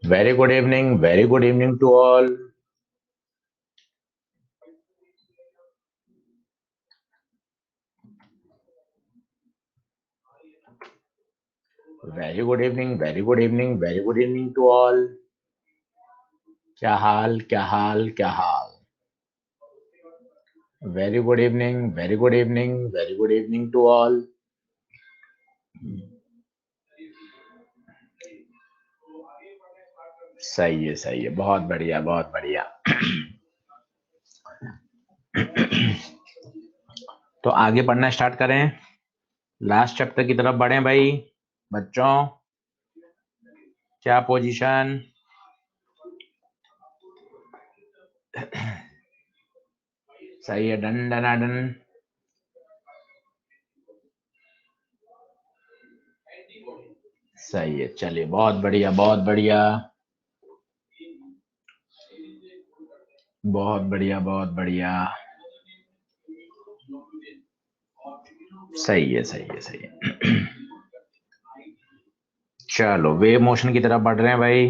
Very good evening. Very good evening to all. Very good evening. Very good evening. Very good evening to all. क्या हाल क्या हाल क्या हाल. Very good evening. Very good evening. Very good evening to all. सही है बहुत बढ़िया बहुत बढ़िया. तो आगे पढ़ना स्टार्ट करें. लास्ट चैप्टर की तरफ बढ़ें भाई बच्चों. क्या पोजीशन. सही है. डन डना डन. सही है. चलिए बहुत बढ़िया बहुत बढ़िया बहुत बढ़िया बहुत बढ़िया. सही है सही है सही है. चलो वेव मोशन की तरफ बढ़ रहे हैं भाई.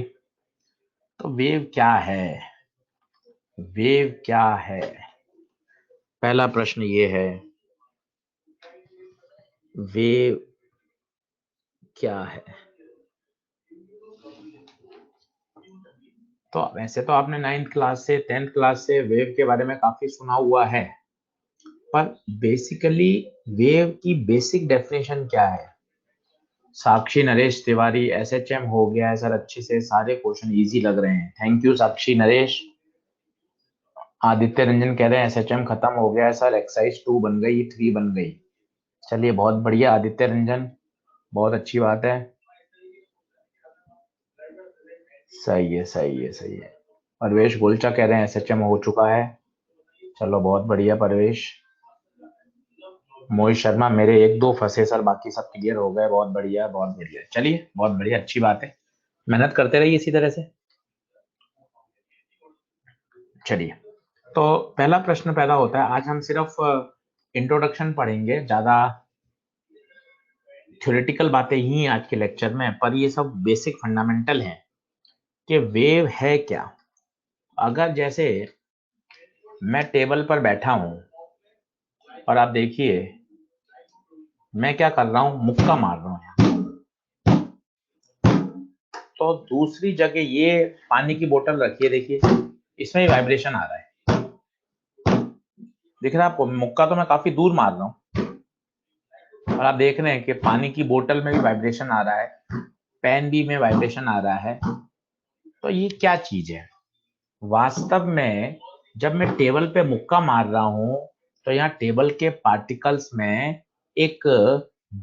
तो वेव क्या है. वेव क्या है. पहला प्रश्न ये है वेव क्या है. तो वैसे तो आपने 9th क्लास से 10th क्लास से वेव के बारे में काफी सुना हुआ है. पर बेसिकली वेव की बेसिक डेफिनेशन क्या है. साक्षी नरेश तिवारी एसएचएम हो गया है सर. अच्छे से सारे क्वेश्चन इजी लग रहे हैं. थैंक यू साक्षी नरेश. आदित्य रंजन कह रहे हैं एसएचएम खत्म हो गया है सर. एक्सरसाइज 2 बन गई 3 बन गई. चलिए बहुत बढ़िया आदित्य रंजन. बहुत अच्छी बात है. सही है सही है सही है. परवेश गोलचा कह रहे हैं एसएचएम हो चुका है. चलो बहुत बढ़िया परवेश. मोहित शर्मा मेरे 1-2 फंसे सर. बाकी सब क्लियर हो गए. बहुत बढ़िया बहुत बढ़िया. चलिए बहुत बढ़िया अच्छी बात है. मेहनत करते रहिए इसी तरह से. चलिए तो पहला प्रश्न पैदा होता है. आज हम सिर्फ इंट्रोडक्शन पढ़ेंगे. ज्यादा थ्योरेटिकल बातें ही आज के लेक्चर में. पर ये सब बेसिक फंडामेंटल हैं कि वेव है क्या. अगर जैसे मैं टेबल पर बैठा हूं और आप देखिए मैं क्या कर रहा हूं. मुक्का मार रहा हूं. तो दूसरी जगह ये पानी की बोतल रखिए. देखिए इसमें वाइब्रेशन आ रहा है. दिख रहा है आपको. मुक्का तो मैं काफी दूर मार रहा हूं और आप देख रहे हैं कि पानी की बोतल में भी वाइब्रेशन आ रहा है. पेन भी में वाइब्रेशन आ रहा है. तो ये क्या चीज है. वास्तव में जब मैं टेबल पे मुक्का मार रहा हूं तो यहाँ टेबल के पार्टिकल्स में एक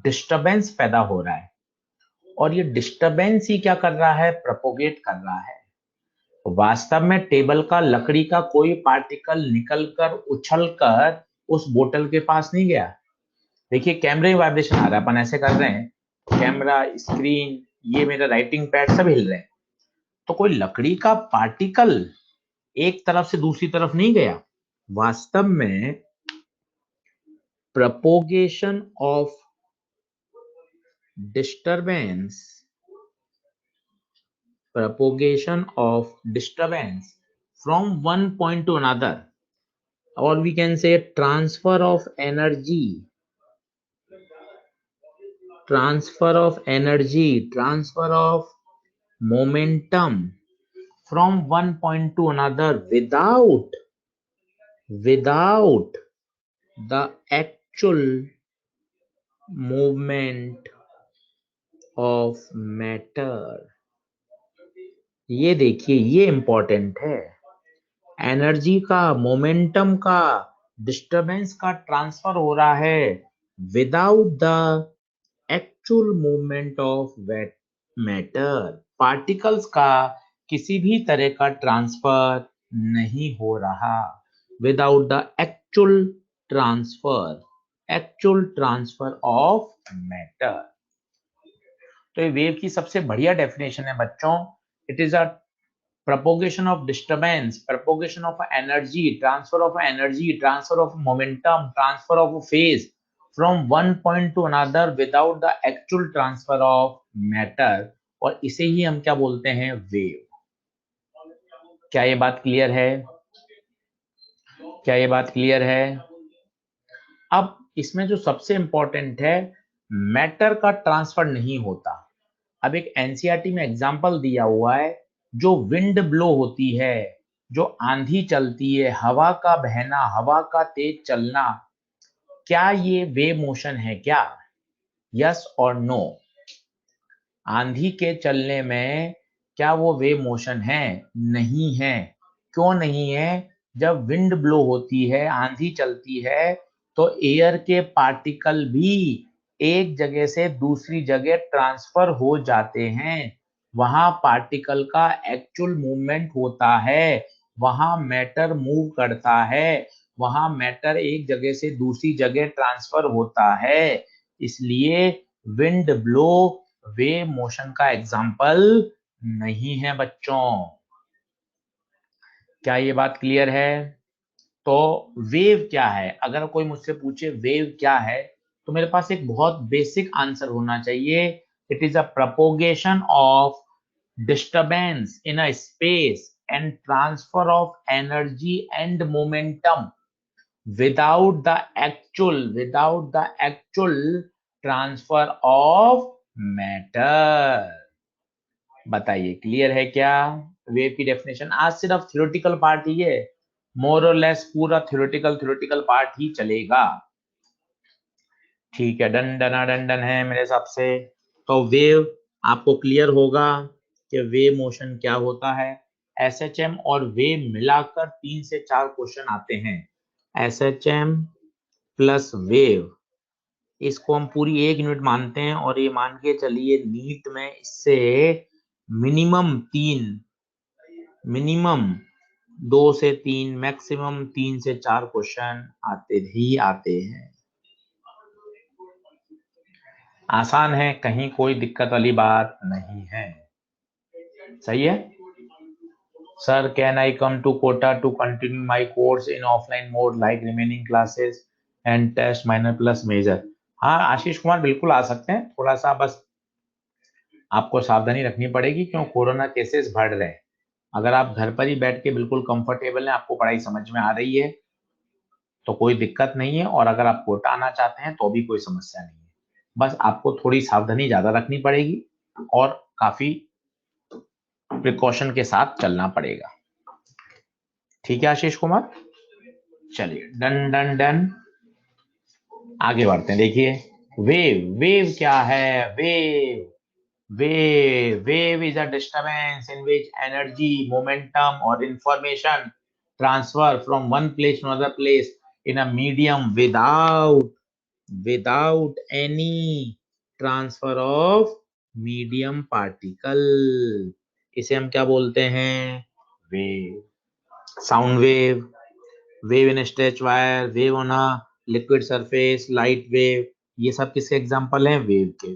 डिस्टरबेंस पैदा हो रहा है. और ये डिस्टरबेंस ही क्या कर रहा है. प्रोपोगेट कर रहा है. वास्तव में टेबल का लकड़ी का कोई पार्टिकल निकलकर उछलकर उस बोतल के पास नहीं गया. देखिए कैमरे में वाइब्रेशन आ रहा है. अपन ऐसे कर रहे हैं. कैमरा स्क्रीन ये मेरा राइटिंग पैड सब हिल रहे हैं. तो कोई लकड़ी का पार्टिकल एक तरफ से दूसरी तरफ नहीं गया. वास्तव में propagation of disturbance from one point to another, or we can say transfer of energy, transfer of momentum from one point to another without the actual movement of matter. ये देखिए ये इंपॉर्टेंट है. एनर्जी का momentum का disturbance का transfer हो रहा है without the actual movement of matter. Particles का किसी भी तरह का ट्रांसफर नहीं हो रहा. Without the actual transfer of matter. तो ये वेव की सबसे बढ़िया डेफिनेशन है बच्चों. It is a propagation of disturbance, propagation of energy, transfer of energy, transfer of momentum, transfer of phase from one point to another without the actual transfer of matter, और इसे ही हम क्या बोलते हैं, वेव। क्या ये बात क्लियर है? क्या ये बात क्लियर है? अब इसमें जो सबसे इंपॉर्टेंट है, मैटर का ट्रांसफर नहीं होता। अब एक एनसीईआरटी में एग्जांपल दिया हुआ है, जो विंड ब्लो होती है, जो आंधी चलती है, हवा का बहना, हवा का तेज चलना, क्या ये वेव मोशन है क्या? यस और नो? आंधी के चलने में क्या वो वेव मोशन है? नहीं है। क्यों नहीं है? जब विंड ब्लो होती है, आंधी चलती है, तो एयर के पार्टिकल भी एक जगह से दूसरी जगह ट्रांसफर हो जाते हैं। वहां पार्टिकल का एक्चुअल मूवमेंट होता है, वहां मैटर मूव करता है, वहां मैटर एक जगह से दूसरी जगह ट्रांसफर होता है। इसलिए विंड ब्लो वेव मोशन का एग्जाम्पल नहीं है बच्चों। क्या ये बात क्लियर है? तो वेव क्या है? अगर कोई मुझसे पूछे वेव क्या है, तो मेरे पास एक बहुत बेसिक आंसर होना चाहिए। It is a propagation of disturbance in a space and transfer of energy and momentum without the actual transfer of matter। बताइए क्लियर है क्या? वेव की डेफिनेशन आज सिर्फ थ्योरेटिकल पार्ट ही है, मोर और लेस पूरा थ्योरेटिकल पार्ट ही चलेगा। ठीक है, डन डना डन डन है मेरे हिसाब से। तो वेव आपको क्लियर होगा कि वेव मोशन क्या होता है। एसएचएम और वेव मिलाकर 3 से 4 क्वेश्चन आते हैं। एसएचएम प्लस वेव, इसको हम पूरी 1 यूनिट मानते हैं, और ये मान के चलिए नीट में इससे मिनिमम 2 से 3, मैक्सिमम 3 से 4 क्वेश्चन आते ही आते हैं। आसान है, कहीं कोई दिक्कत वाली बात नहीं है। सही है? Sir can I come to Kota to continue my course in offline mode like remaining classes and test minor plus major? हाँ आशीष कुमार, बिल्कुल आ सकते हैं। थोड़ा सा बस आपको सावधानी रखनी पड़ेगी, क्यों कोरोना केसेस बढ़ रहे हैं। अगर आप घर पर ही बैठ के बिल्कुल कंफर्टेबल हैं, आपको पढ़ाई समझ में आ रही है, तो कोई दिक्कत नहीं है। और अगर आप कोटा आना चाहते हैं तो भी कोई समस्या नहीं है। बस आपको थोड़ी सावधानी ज्यादा रखनी पड़ेगी और काफी प्रिकॉशन के साथ चलना पड़ेगा। ठीक है आशीष कुमार, चलिए डन डन डन, आगे बढ़ते हैं। देखिए वेव क्या है? Wave is a disturbance in which energy, momentum or information transfer from one place to another place in a medium without any transfer of medium particle। इसे हम क्या बोलते हैं? Wave. Sound wave, wave in stretch wire, wave on a liquid surface, light wave, ये सब किसके example हैं? Wave के।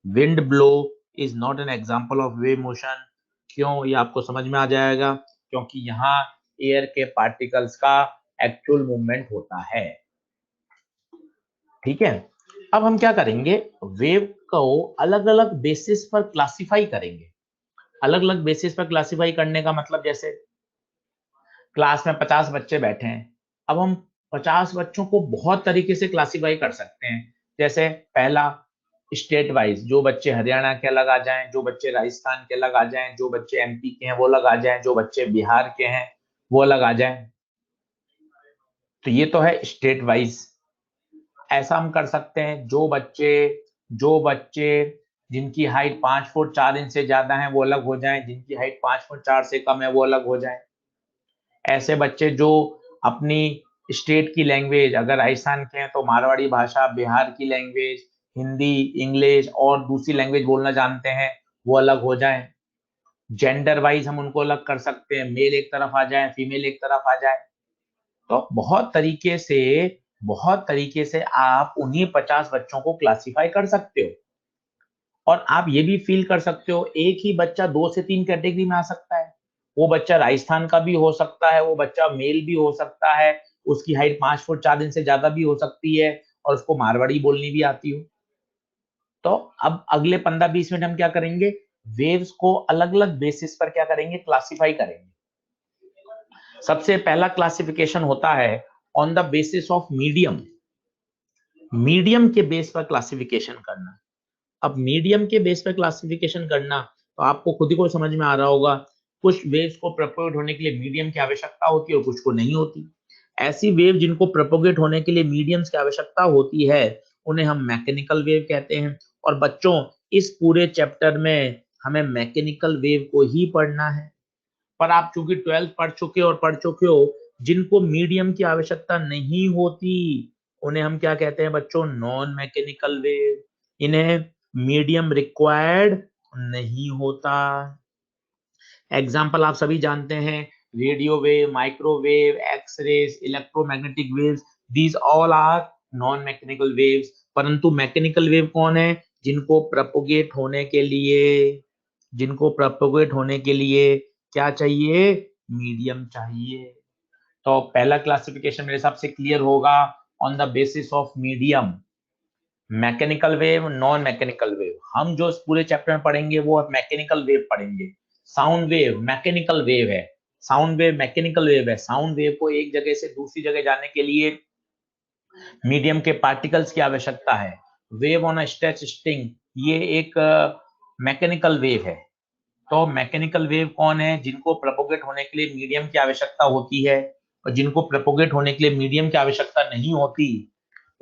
Wind blow is not an example of wave motion. क्यों? ये आपको समझ में आ जाएगा, क्योंकि यहाँ एयर के पार्टिकल्स का एक्चुअल मूवमेंट होता है। ठीक है, अब हम क्या करेंगे, वेव को अलग अलग बेसिस पर क्लासिफाई करेंगे। अलग अलग बेसिस पर क्लासिफाई करने का मतलब, जैसे क्लास में 50 बच्चे बैठे हैं, अब हम 50 बच्चों को बहुत तरीके से क्लासिफाई कर सकते हैं। जैसे पहला, स्टेट वाइज, जो बच्चे हरियाणा के अलग आ जाएं, जो बच्चे राजस्थान के अलग आ जाएं, जो बच्चे एमपी के हैं वो अलग आ जाएं, जो बच्चे बिहार के हैं वो अलग आ जाएं। तो ये तो है स्टेट वाइज। ऐसा हम कर सकते हैं, जो बच्चे जिनकी हाइट 5 फुट 4 इंच से ज्यादा है वो अलग हो जाएं, जिनकी हाइट 5 फुट 4 से कम है वो अलग हो जाएं। ऐसे बच्चे जो अपनी स्टेट की लैंग्वेज, अगर राजस्थान के हैं तो मारवाड़ी भाषा, बिहार की लैंग्वेज हिंदी, इंग्लिश और दूसरी लैंग्वेज बोलना जानते हैं, वो अलग हो जाएं। जेंडर वाइज हम उनको अलग कर सकते हैं, मेल एक तरफ आ जाए, फीमेल एक तरफ आ जाए। तो बहुत तरीके से आप उन्हीं 50 बच्चों को क्लासिफाई कर सकते हो। और आप ये भी फील कर सकते हो, एक ही बच्चा 2 से 3 कैटेगरी में आ सकता है। वो बच्चा राजस्थान का भी हो सकता है, वो बच्चा मेल भी हो सकता है, उसकी हाइट 5 फुट 4 इंच से ज्यादा भी हो सकती है और उसको मारवाड़ी बोलनी भी आती हो। तो अब अगले 15-20 मिनट हम क्या करेंगे, वेव्स को अलग अलग बेसिस पर क्या करेंगे, क्लासिफाई करेंगे। सबसे पहला क्लासिफिकेशन होता है on the basis of medium. Medium के बेस पर क्लासिफिकेशन करना। अब मीडियम के बेस पर क्लासिफिकेशन करना तो आपको खुद ही को समझ में आ रहा होगा, कुछ वेव्स को प्रोपोगेट होने के लिए मीडियम की आवश्यकता होती है और कुछ को नहीं होती। ऐसी वेव जिनको प्रोपोगेट होने के लिए मीडियम्स की आवश्यकता होती है उन्हें हम मैकेनिकल वेव कहते हैं। और बच्चों, इस पूरे चैप्टर में हमें मैकेनिकल वेव को ही पढ़ना है। पर आप चूंकि 12th पढ़ चुके हो, जिनको मीडियम की आवश्यकता नहीं होती उन्हें हम क्या कहते हैं बच्चों, नॉन मैकेनिकल वेव। इन्हें मीडियम रिक्वायर्ड नहीं होता। एग्जाम्पल आप सभी जानते हैं, radio wave, microwave, x rays, electromagnetic waves, these all are non mechanical waves. परंतु मैकेनिकल वेव कौन है, जिनको प्रोपोगेट होने के लिए, जिनको प्रोपोगेट होने के लिए क्या चाहिए, मीडियम चाहिए। तो पहला क्लासिफिकेशन मेरे हिसाब से क्लियर होगा, on the basis of medium, mechanical wave, non mechanical wave. हम जो इस पूरे चैप्टर में पढ़ेंगे वो मैकेनिकल वेव पढ़ेंगे। साउंड वेव मैकेनिकल वेव है, साउंड वेव मैकेनिकल वेव है। साउंड वेव को एक जगह से दूसरी जगह जाने के लिए मीडियम के पार्टिकल्स की आवश्यकता है। Wave on a stretch string, ये एक मैकेनिकल वेव है। तो मैकेनिकल वेव कौन है, जिनको प्रोपोगेट होने के लिए मीडियम की आवश्यकता होती है, और जिनको प्रोपोगेट होने के लिए मीडियम की आवश्यकता नहीं होती,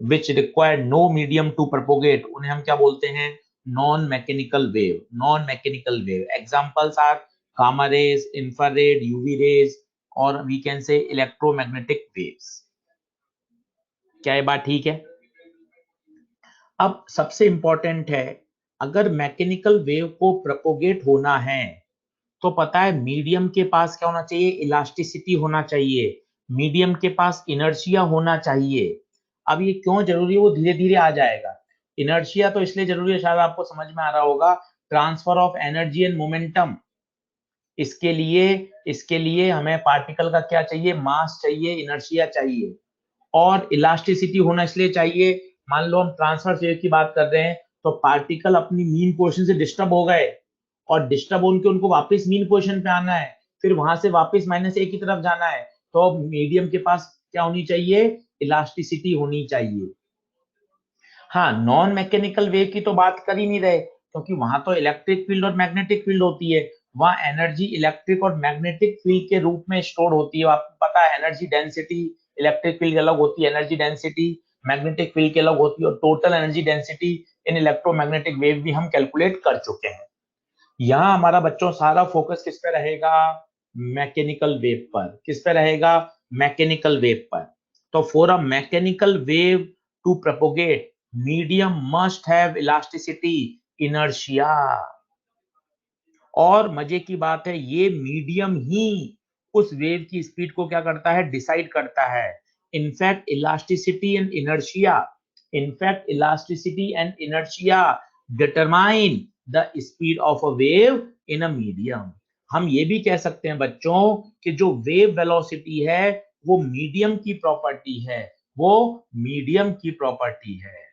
which require no medium to propagate, उन्हें हम क्या बोलते हैं, non mechanical wave. Non mechanical wave examples are gamma rays, infrared, UV rays, और we can say electromagnetic waves. क्या ये बात ठीक है? अब सबसे इंपॉर्टेंट है, अगर मैकेनिकल वेव को प्रोपोगेट होना है तो पता है मीडियम के पास क्या होना चाहिए, इलास्टिसिटी होना चाहिए, मीडियम के पास इनर्शिया होना चाहिए। अब ये क्यों जरूरी है, वो धीरे धीरे आ जाएगा। इनर्शिया तो इसलिए जरूरी है, शायद आपको समझ में आ रहा होगा, transfer of energy and momentum. इसके लिए हमें पार्टिकल का क्या चाहिए, मास चाहिए, इनर्शिया चाहिए। और इलास्टिसिटी होना इसलिए चाहिए, मान लो हम ट्रांसफर वेव की बात कर रहे हैं तो पार्टिकल अपनी मीन पोजीशन से डिस्टर्ब हो गए और डिस्टर्ब होकर उनको वापस मीन पोजीशन पे आना है, फिर वहां से वापस -a की तरफ जाना है। तो मीडियम के पास क्या होनी चाहिए, इलास्टिसिटी होनी चाहिए। हाँ, नॉन मैकेनिकल वेव की तो बात कर ही नहीं रहे, क्योंकि वहां तो इलेक्ट्रिक फील्ड और मैग्नेटिक फील्ड होती है। वहां एनर्जी इलेक्ट्रिक और मैग्नेटिक फील्ड के रूप में स्टोर होती है। आपको पता है एनर्जी डेंसिटी इलेक्ट्रिक फील्ड अलग होती है, एनर्जी डेंसिटी मैग्नेटिक फील्ड की अलग होती है, और total energy density in electromagnetic wave भी हम कैलकुलेट कर चुके हैं। यहाँ हमारा बच्चों सारा फोकस किस पे रहेगा, मैकेनिकल वेव पर। किस पे रहेगा, मैकेनिकल वेव पर। तो for a mechanical wave to propagate, medium must have elasticity, inertia. और मजे की बात है, ये मीडियम ही उस वेव की स्पीड को क्या करता है, डिसाइड करता है। In fact elasticity and inertia, in fact elasticity and inertia determine the speed of a wave in a medium. हम ये भी कह सकते हैं बच्चों कि जो वेव वेलोसिटी है वो मीडियम की प्रॉपर्टी है, वो मीडियम की प्रॉपर्टी है।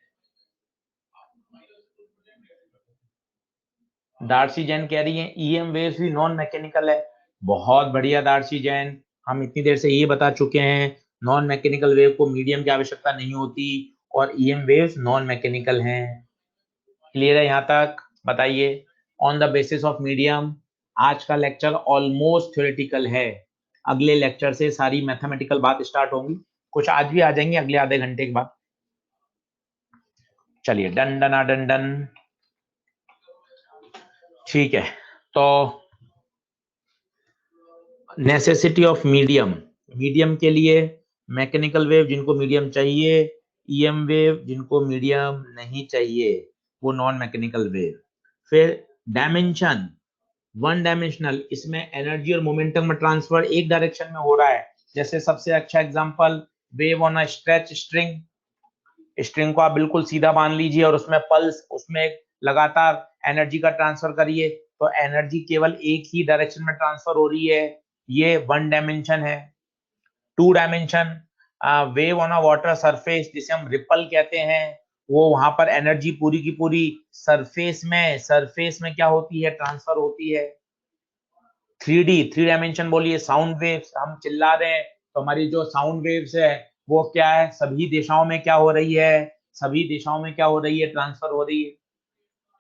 दार्सी जैन कह रही है ईएम वेव्स भी नॉन मैकेनिकल है। बहुत बढ़िया दार्सी जैन, हम इतनी देर से ये बता चुके हैं, नॉन मैकेनिकल वेव को मीडियम की आवश्यकता नहीं होती और ईएम वेव्स नॉन मैकेनिकल हैं। क्लियर है यहाँ तक? बताइए, on the basis of medium. आज का लेक्चर ऑलमोस्ट थ्योरेटिकल है, अगले लेक्चर से सारी मैथमेटिकल बात स्टार्ट होंगी, कुछ आज भी आ जाएंगे अगले आधे घंटे के बाद। चलिए, डन डना डन डन, ठीक है। तो नेसेसिटी ऑफ मीडियम, मीडियम के लिए मैकेनिकल वेव जिनको मीडियम चाहिए, ईएम वेव जिनको मीडियम नहीं चाहिए, वो नॉन मैकेनिकल वेव। फिर डायमेंशन, वन डायमेंशनल, इसमें एनर्जी और मोमेंटम में ट्रांसफर एक डायरेक्शन में हो रहा है। जैसे सबसे अच्छा example, wave on a stretch string. String को आप बिल्कुल सीधा बांध लीजिए और उसमें पल्स, उसमें एक लगातार एनर्जी का ट्रांसफर करिए तो एनर्जी केवल एक ही डायरेक्शन में ट्रांसफर हो रही है, ये वन डायमेंशन है। Two dimension wave on a water surface जिसे हम रिपल कहते हैं, वो वहां पर एनर्जी पूरी की पूरी सरफेस में क्या होती है, ट्रांसफर होती है। थ्री डायमेंशन बोलिए, साउंड वेव्स, हम चिल्ला रहे हैं तो हमारी जो साउंड वेव्स है वो क्या है, सभी दिशाओं में क्या हो रही है, सभी दिशाओं में क्या हो रही है, ट्रांसफर हो रही है।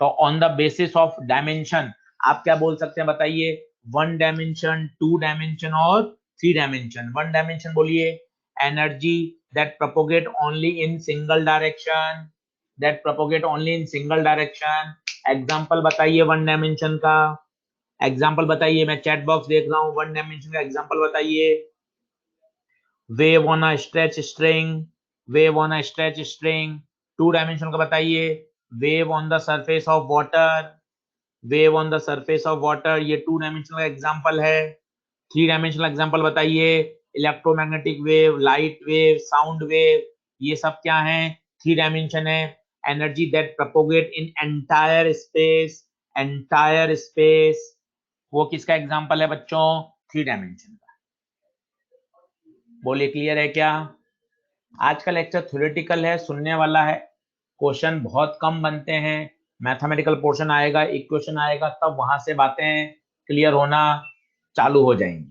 तो on the basis of dimension आप क्या बोल सकते हैं बताइए, वन डायमेंशन, टू डायमेंशन और थ्री डायमेंशन। वन डायमेंशन बोलिए, energy that propagate only in single direction, that propagate only in single direction. Example बताइए वन डायमेंशन का, एग्जांपल बताइए, मैं चैट बॉक्स देख रहा हूं, वन डायमेंशन का एग्जांपल बताइए। Wave on a stretch string, wave on a stretch string. Two dimension का बताइए, wave on the surface of water, wave on the surface of water, ये टू डायमेंशनल एग्जांपल है। Three dimensional example बताइए, electromagnetic wave, light wave, sound wave, ये सब क्या है, three dimension है। Energy that propagate in entire space, वो किसका एग्जांपल है बच्चों, थ्री डायमेंशन का। बोलिए क्लियर है क्या? आज का लेक्चर थ्योरेटिकल है, सुनने वाला है, क्वेश्चन बहुत कम बनते हैं। मैथमेटिकल पोर्शन आएगा, एक क्वेश्चन आएगा, तब वहां से बातें क्लियर होना चालू हो जाएंगी।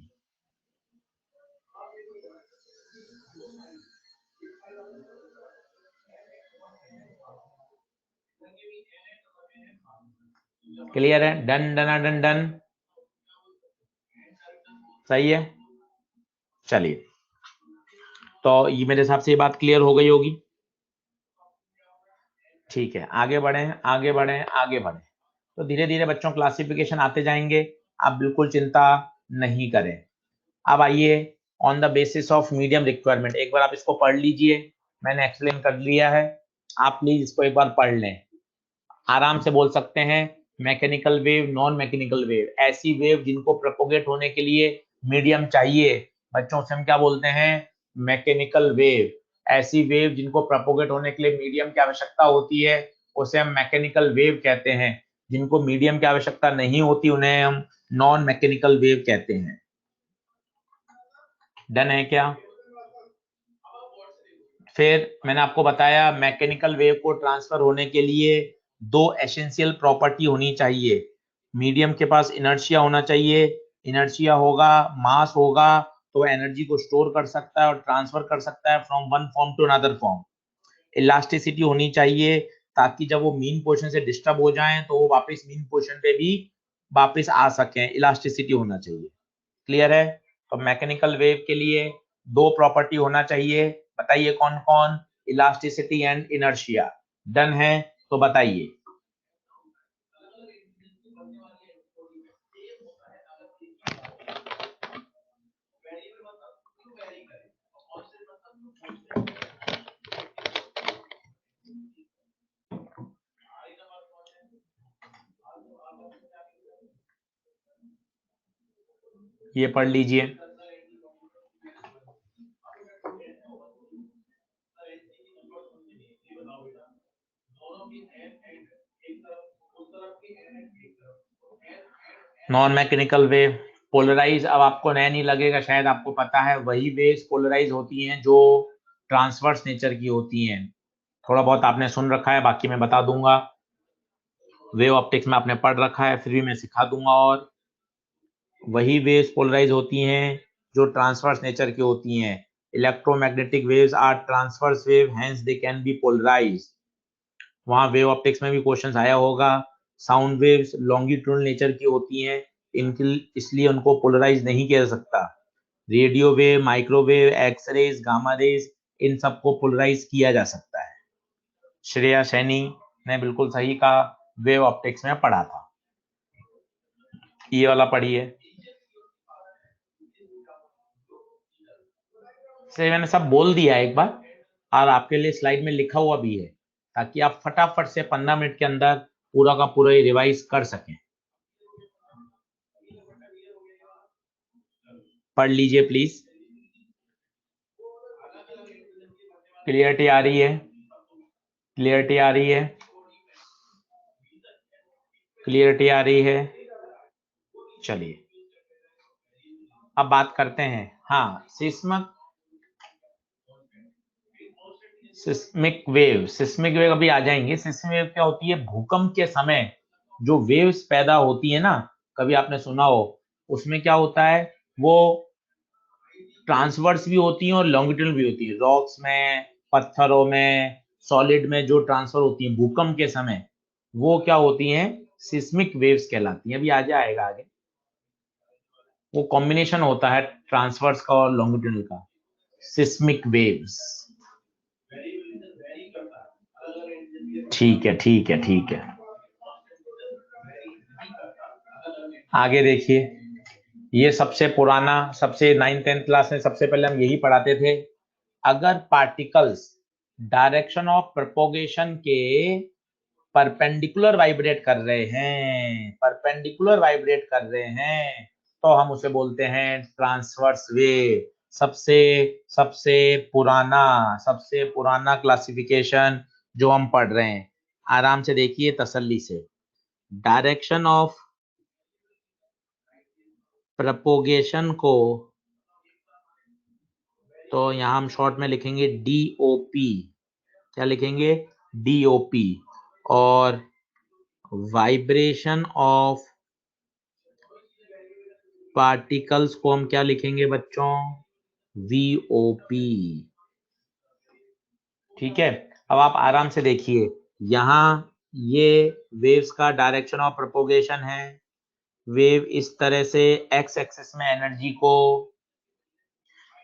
क्लियर है? डन डन डन डन, सही है। चलिए, तो ये मेरे हिसाब से ये बात क्लियर हो गई होगी। ठीक है, आगे बढ़े आगे बढ़े आगे बढ़े। तो धीरे धीरे बच्चों क्लासिफिकेशन आते जाएंगे, आप बिल्कुल चिंता नहीं करें। अब आइए, on the basis of medium requirement, एक बार आप इसको पढ़ लीजिए, मैंने एक्सप्लेन कर दिया है, आप प्लीज इसको एक बार पढ़ लें, आराम से बोल सकते हैं। Mechanical wave, non mechanical wave, ऐसी वेव जिनको प्रोपोगेट होने के लिए मीडियम चाहिए, बच्चों से हम क्या बोलते हैं, मैकेनिकल वेव। ऐसी वेव जिनको प्रोपोगेट होने के लिए मीडियम की आवश्यकता होती है, उसे हम मैकेनिकल वेव कहते हैं। जिनको मीडियम की आवश्यकता नहीं होती उन्हें हम नॉन मैकेनिकल वेव कहते हैं। डन है क्या? फिर मैंने आपको बताया, मैकेनिकल वेव को ट्रांसफर होने के लिए दो एसेंशियल प्रॉपर्टी होनी चाहिए। मीडियम के पास इनर्शिया होना चाहिए, इनर्शिया होगा, मास होगा, तो एनर्जी को स्टोर कर सकता है और ट्रांसफर कर सकता है from one form to another form. Elasticity होनी चाहिए, ताकि जब वो मीन पोजीशन से डिस्टर्ब हो जाएं तो वो वापस मीन पोजीशन पे भी वापस आ सकें, इलास्टिसिटी होना चाहिए। क्लियर है? तो मैकेनिकल वेव के लिए दो प्रॉपर्टी होना चाहिए, बताइए कौन कौन, इलास्टिसिटी एंड इनर्शिया। डन है? तो बताइए। ये पढ़ लीजिए, नॉन मैकेनिकल वेव पोलराइज। अब आपको नया नहीं लगेगा, शायद आपको पता है, वही वेव्स पोलराइज होती हैं जो ट्रांसवर्स नेचर की होती हैं। थोड़ा बहुत आपने सुन रखा है, बाकी मैं बता दूंगा, वेव ऑप्टिक्स में आपने पढ़ रखा है, फिर भी मैं सिखा दूंगा। और वही वेव्स पोलराइज होती हैं जो ट्रांसवर्स नेचर की होती हैं। Electromagnetic waves are transverse wave, hence they can be polarised. वहां वेव ऑप्टिक्स में भी क्वेश्चन आया होगा। साउंड वेव्स लॉन्गिट्यूडनल नेचर की होती हैं, इनकी इसलिए उनको पोलराइज नहीं किया जा सकता। Radio wave, microwave, X rays, gamma rays, इन सबको पोलराइज किया जा सकता है। श्रेया सैनी ने बिल्कुल सही कहा, वेव ऑप्टिक्स में पढ़ा था। ये वाला पढ़िए, से मैंने सब बोल दिया एक बार, और आपके लिए स्लाइड में लिखा हुआ भी है, ताकि आप फटाफट से 15 मिनट के अंदर पूरा का पूरा रिवाइज कर सकें। पढ़ लीजिए प्लीज। क्लियरिटी आ रही है? क्लियरिटी आ रही है? क्लियरिटी आ रही है? चलिए अब बात करते हैं, हाँ, सिस्मिक वेव अभी आ जाएंगे। सिस्मिक वेव क्या होती है? भूकंप के समय जो वेव्स पैदा होती है ना, कभी आपने सुना हो, उसमें क्या होता है, वो ट्रांसवर्स भी होती हैं और लॉन्गिट्यूडनल भी होती है। रॉक्स में, पत्थरों में, सॉलिड में जो ट्रांसफर होती है भूकंप के समय, वो क्या होती हैं? सिस्मिक वेव्स कहलाती हैं। अभी आ जाएगा आगे, वो कॉम्बिनेशन होता है ट्रांसवर्स का और लॉन्गिट्यूडनल का, सिस्मिक वेव्स। ठीक है, ठीक है, ठीक है। आगे देखिए, ये सबसे पुराना, सबसे 9th 10th क्लास में सबसे पहले हम यही पढ़ाते थे। अगर पार्टिकल्स डायरेक्शन ऑफ प्रोपोगेशन के परपेंडिकुलर वाइब्रेट कर रहे हैं, परपेंडिकुलर वाइब्रेट कर रहे हैं, तो हम उसे बोलते हैं ट्रांसवर्स वेव। सबसे सबसे सबसे पुराना क्लासिफिकेशन जो हम पढ़ रहे हैं, आराम से देखिए तसल्ली से। डायरेक्शन ऑफ प्रोपोगेशन को तो यहां हम शॉर्ट में लिखेंगे डीओपी। क्या लिखेंगे? डीओपी। और वाइब्रेशन ऑफ पार्टिकल्स को हम क्या लिखेंगे बच्चों? वीओपी। ठीक है, अब आप आराम से देखिए, यहां ये वेव्स का डायरेक्शन ऑफ प्रोपोगेशन है। वेव इस तरह से एक्स एक्सिस में एनर्जी को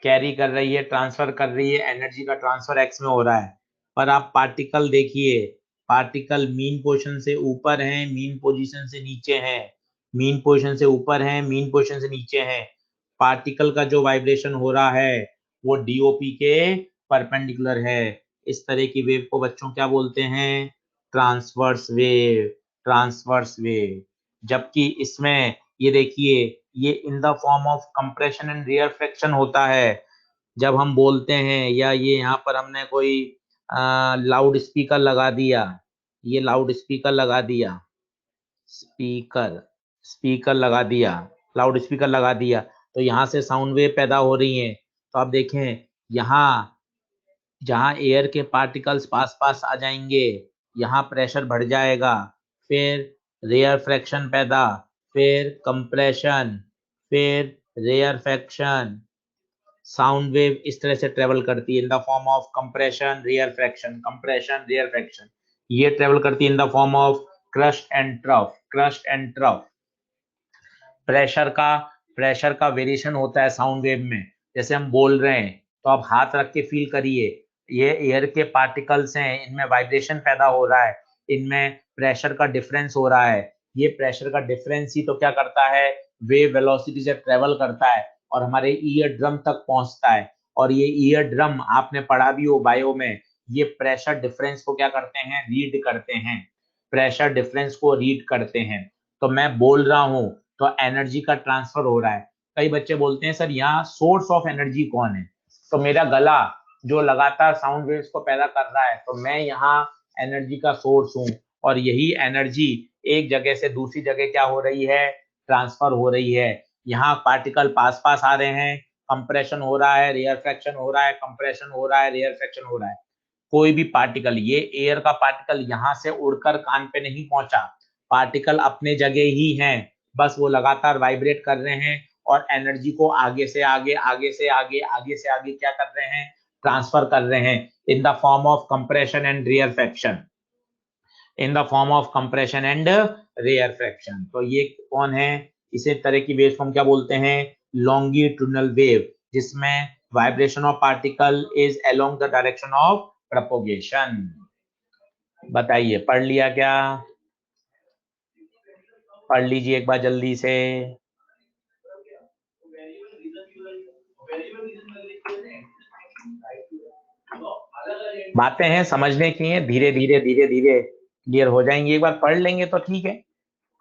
कैरी कर रही है, ट्रांसफर कर रही है, एनर्जी का ट्रांसफर एक्स में हो रहा है। पर आप पार्टिकल देखिए, पार्टिकल मीन पोजीशन से ऊपर है, मीन पोजीशन से नीचे है, मीन पोजीशन से ऊपर है, मीन पोजीशन से नीचे है। पार्टिकल का जो वाइब्रेशन हो रहा है वो डीओपी के परपेंडिकुलर है। इस तरह की वेव को बच्चों क्या बोलते हैं? Transverse wave, transverse wave. जबकि इसमें ये देखिए, ये इन the form of compression and rarefaction होता है। जब हम बोलते हैं, या ये यहाँ पर हमने कोई लाउड स्पीकर लगा दिया, ये लाउड स्पीकर लगा दिया, स्पीकर स्पीकर लगा दिया, लाउड स्पीकर लगा दिया, तो यहाँ से साउंड वेव पैदा हो रही है। तो आप देखें, यहाँ जहाँ एयर के पार्टिकल्स पास पास आ जाएंगे, यहाँ प्रेशर बढ़ जाएगा, फिर रेयर फ्रैक्शन पैदा, फिर कंप्रेशन, फिर रेयर फ्रैक्शन। साउंड वेव इस तरह से ट्रेवल करती है in the form of compression, rarefaction, compression, rarefaction. ये ट्रेवल करती है in the form of crest and trough, crest and trough. Pressure का वेरिएशन होता है साउंड वेव में। जैसे हम बोल रहे हैं, तो आप हाथ रख के फील करिए, ये एयर के पार्टिकल्स हैं, इनमें वाइब्रेशन पैदा हो रहा है, इनमें प्रेशर का डिफरेंस हो रहा है। ये प्रेशर का डिफरेंस ही तो क्या करता है? वेव वेलोसिटी से ट्रेवल करता है और हमारे ईयर ड्रम तक पहुंचता है। और ये ईयर ड्रम आपने पढ़ा भी हो बायो में, ये प्रेशर डिफरेंस को क्या करते हैं? रीड करते हैं, प्रेशर डिफरेंस को रीड करते हैं। तो मैं बोल रहा हूं तो एनर्जी का ट्रांसफर हो रहा है। कई बच्चे बोलते हैं सर यहाँ सोर्स ऑफ एनर्जी कौन है? तो मेरा गला जो लगातार साउंड वेव्स को पैदा कर रहा है, तो मैं यहाँ एनर्जी का सोर्स हूँ। और यही एनर्जी एक जगह से दूसरी जगह क्या हो रही है? ट्रांसफर हो रही है। यहाँ पार्टिकल पास पास आ रहे हैं, कंप्रेशन हो रहा है, रेयर फ्रैक्शन हो रहा है, कंप्रेशन हो रहा है, रेयर फ्रैक्शन हो रहा है। कोई भी पार्टिकल, ये एयर का पार्टिकल यहाँ से उड़कर कान पे नहीं पहुंचा, पार्टिकल अपने जगह ही हैं, बस वो लगातार वाइब्रेट कर रहे हैं और एनर्जी को आगे से आगे, आगे से आगे, आगे से आगे क्या कर रहे हैं? ट्रांसफर कर रहे हैं in the form of compression and rarefaction, in the form of compression and rarefaction. तो ये कौन है? इसे तरह की वेव फॉर्म क्या बोलते हैं? लॉन्गिट्यूडनल वेव, जिसमें vibration of particle is along the direction of propagation. बताइए, पढ़ लिया क्या? पढ़ लीजिए एक बार जल्दी से। बातें हैं, समझने की हैं, धीरे धीरे धीरे धीरे क्लियर हो जाएंगी। एक बार पढ़ लेंगे तो ठीक है।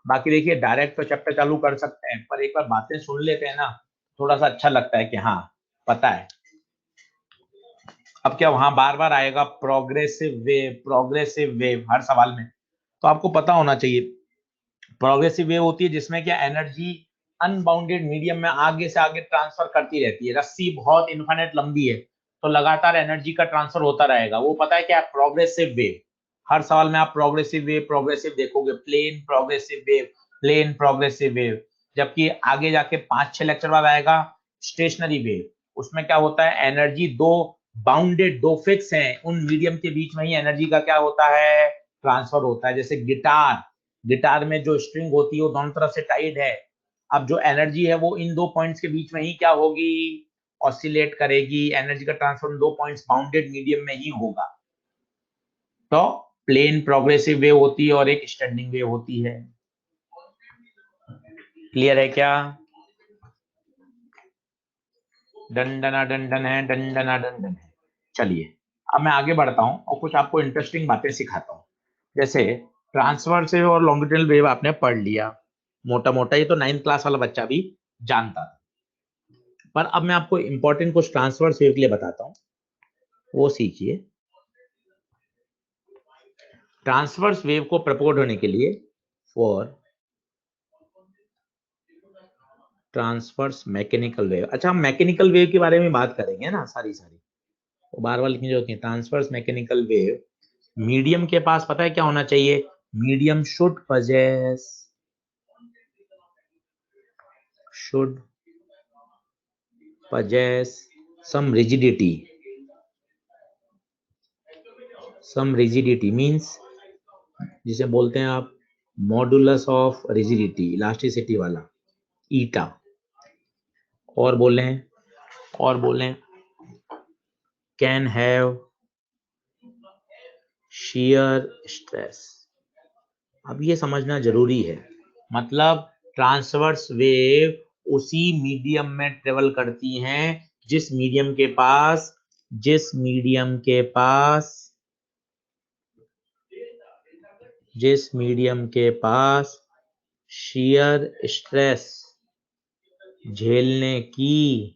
बाकी देखिए, डायरेक्ट तो चैप्टर चालू कर सकते हैं, पर एक बार बातें सुन लेते हैं ना, थोड़ा सा अच्छा लगता है कि हाँ पता है। अब क्या वहां बार बार आएगा प्रोग्रेसिव वेव, प्रोग्रेसिव वेव हर सवाल में, तो आपको पता होना चाहिए प्रोग्रेसिव वेव होती है जिसमें क्या एनर्जी अनबाउंडेड मीडियम में आगे से आगे ट्रांसफर करती रहती है। रस्सी बहुत इनफाइनाइट लंबी है तो लगातार एनर्जी का ट्रांसफर होता रहेगा, वो पता है क्या, प्रोग्रेसिव वेव। हर सवाल में आप प्रोग्रेसिव देखोगे, plane progressive wave, plane progressive wave. जबकि आगे जाके 5-6 लेक्चर बाद आएगा स्टेशनरी वेव, उसमें क्या होता है, एनर्जी दो बाउंडेड, दो फिक्स हैं, उन मीडियम के बीच में ही एनर्जी का क्या होता है, ट्रांसफर होता है। जैसे गिटार में जो स्ट्रिंग होती है वो दोनों तरफ से टाइट है, अब जो एनर्जी है वो इन दो पॉइंट्स के बीच में ही क्या होगी, ऑसिलेट करेगी, एनर्जी का ट्रांसफर दो पॉइंट्स बाउंडेड मीडियम में ही होगा। तो प्लेन प्रोग्रेसिव वेव होती है और एक स्टैंडिंग वेव होती है। क्लियर है क्या? डंडना डंडन है, डंडना डंडन है। चलिए अब मैं आगे बढ़ता हूं और कुछ आपको इंटरेस्टिंग बातें सिखाता हूं। जैसे ट्रांसवर्स वेव और लॉन्गिट्यूडनल वेव आपने पढ़ लिया मोटा मोटा, ये तो 9th क्लास वाला बच्चा भी जानता था। पर अब मैं आपको इंपॉर्टेंट कुछ ट्रांसवर्स वेव के लिए बताता हूं, वो सीखिए। ट्रांसवर्स वेव को प्रपोगेट होने के लिए, फॉर ट्रांसवर्स मैकेनिकल वेव, अच्छा हम मैकेनिकल वेव के बारे में बात करेंगे ना, सारी तो बार बार लिखनी जो होती है। ट्रांसवर्स मैकेनिकल वेव, मीडियम के पास पता है क्या होना चाहिए, medium should possess some rigidity means जिसे बोलते हैं आप मॉडुलस ऑफ रिजिडिटी, इलास्टिसिटी वाला, ईटा। और बोलें कैन हैव shear स्ट्रेस। अब ये समझना जरूरी है, मतलब ट्रांसवर्स वेव उसी मीडियम में ट्रेवल करती हैं जिस मीडियम के पास shear स्ट्रेस झेलने की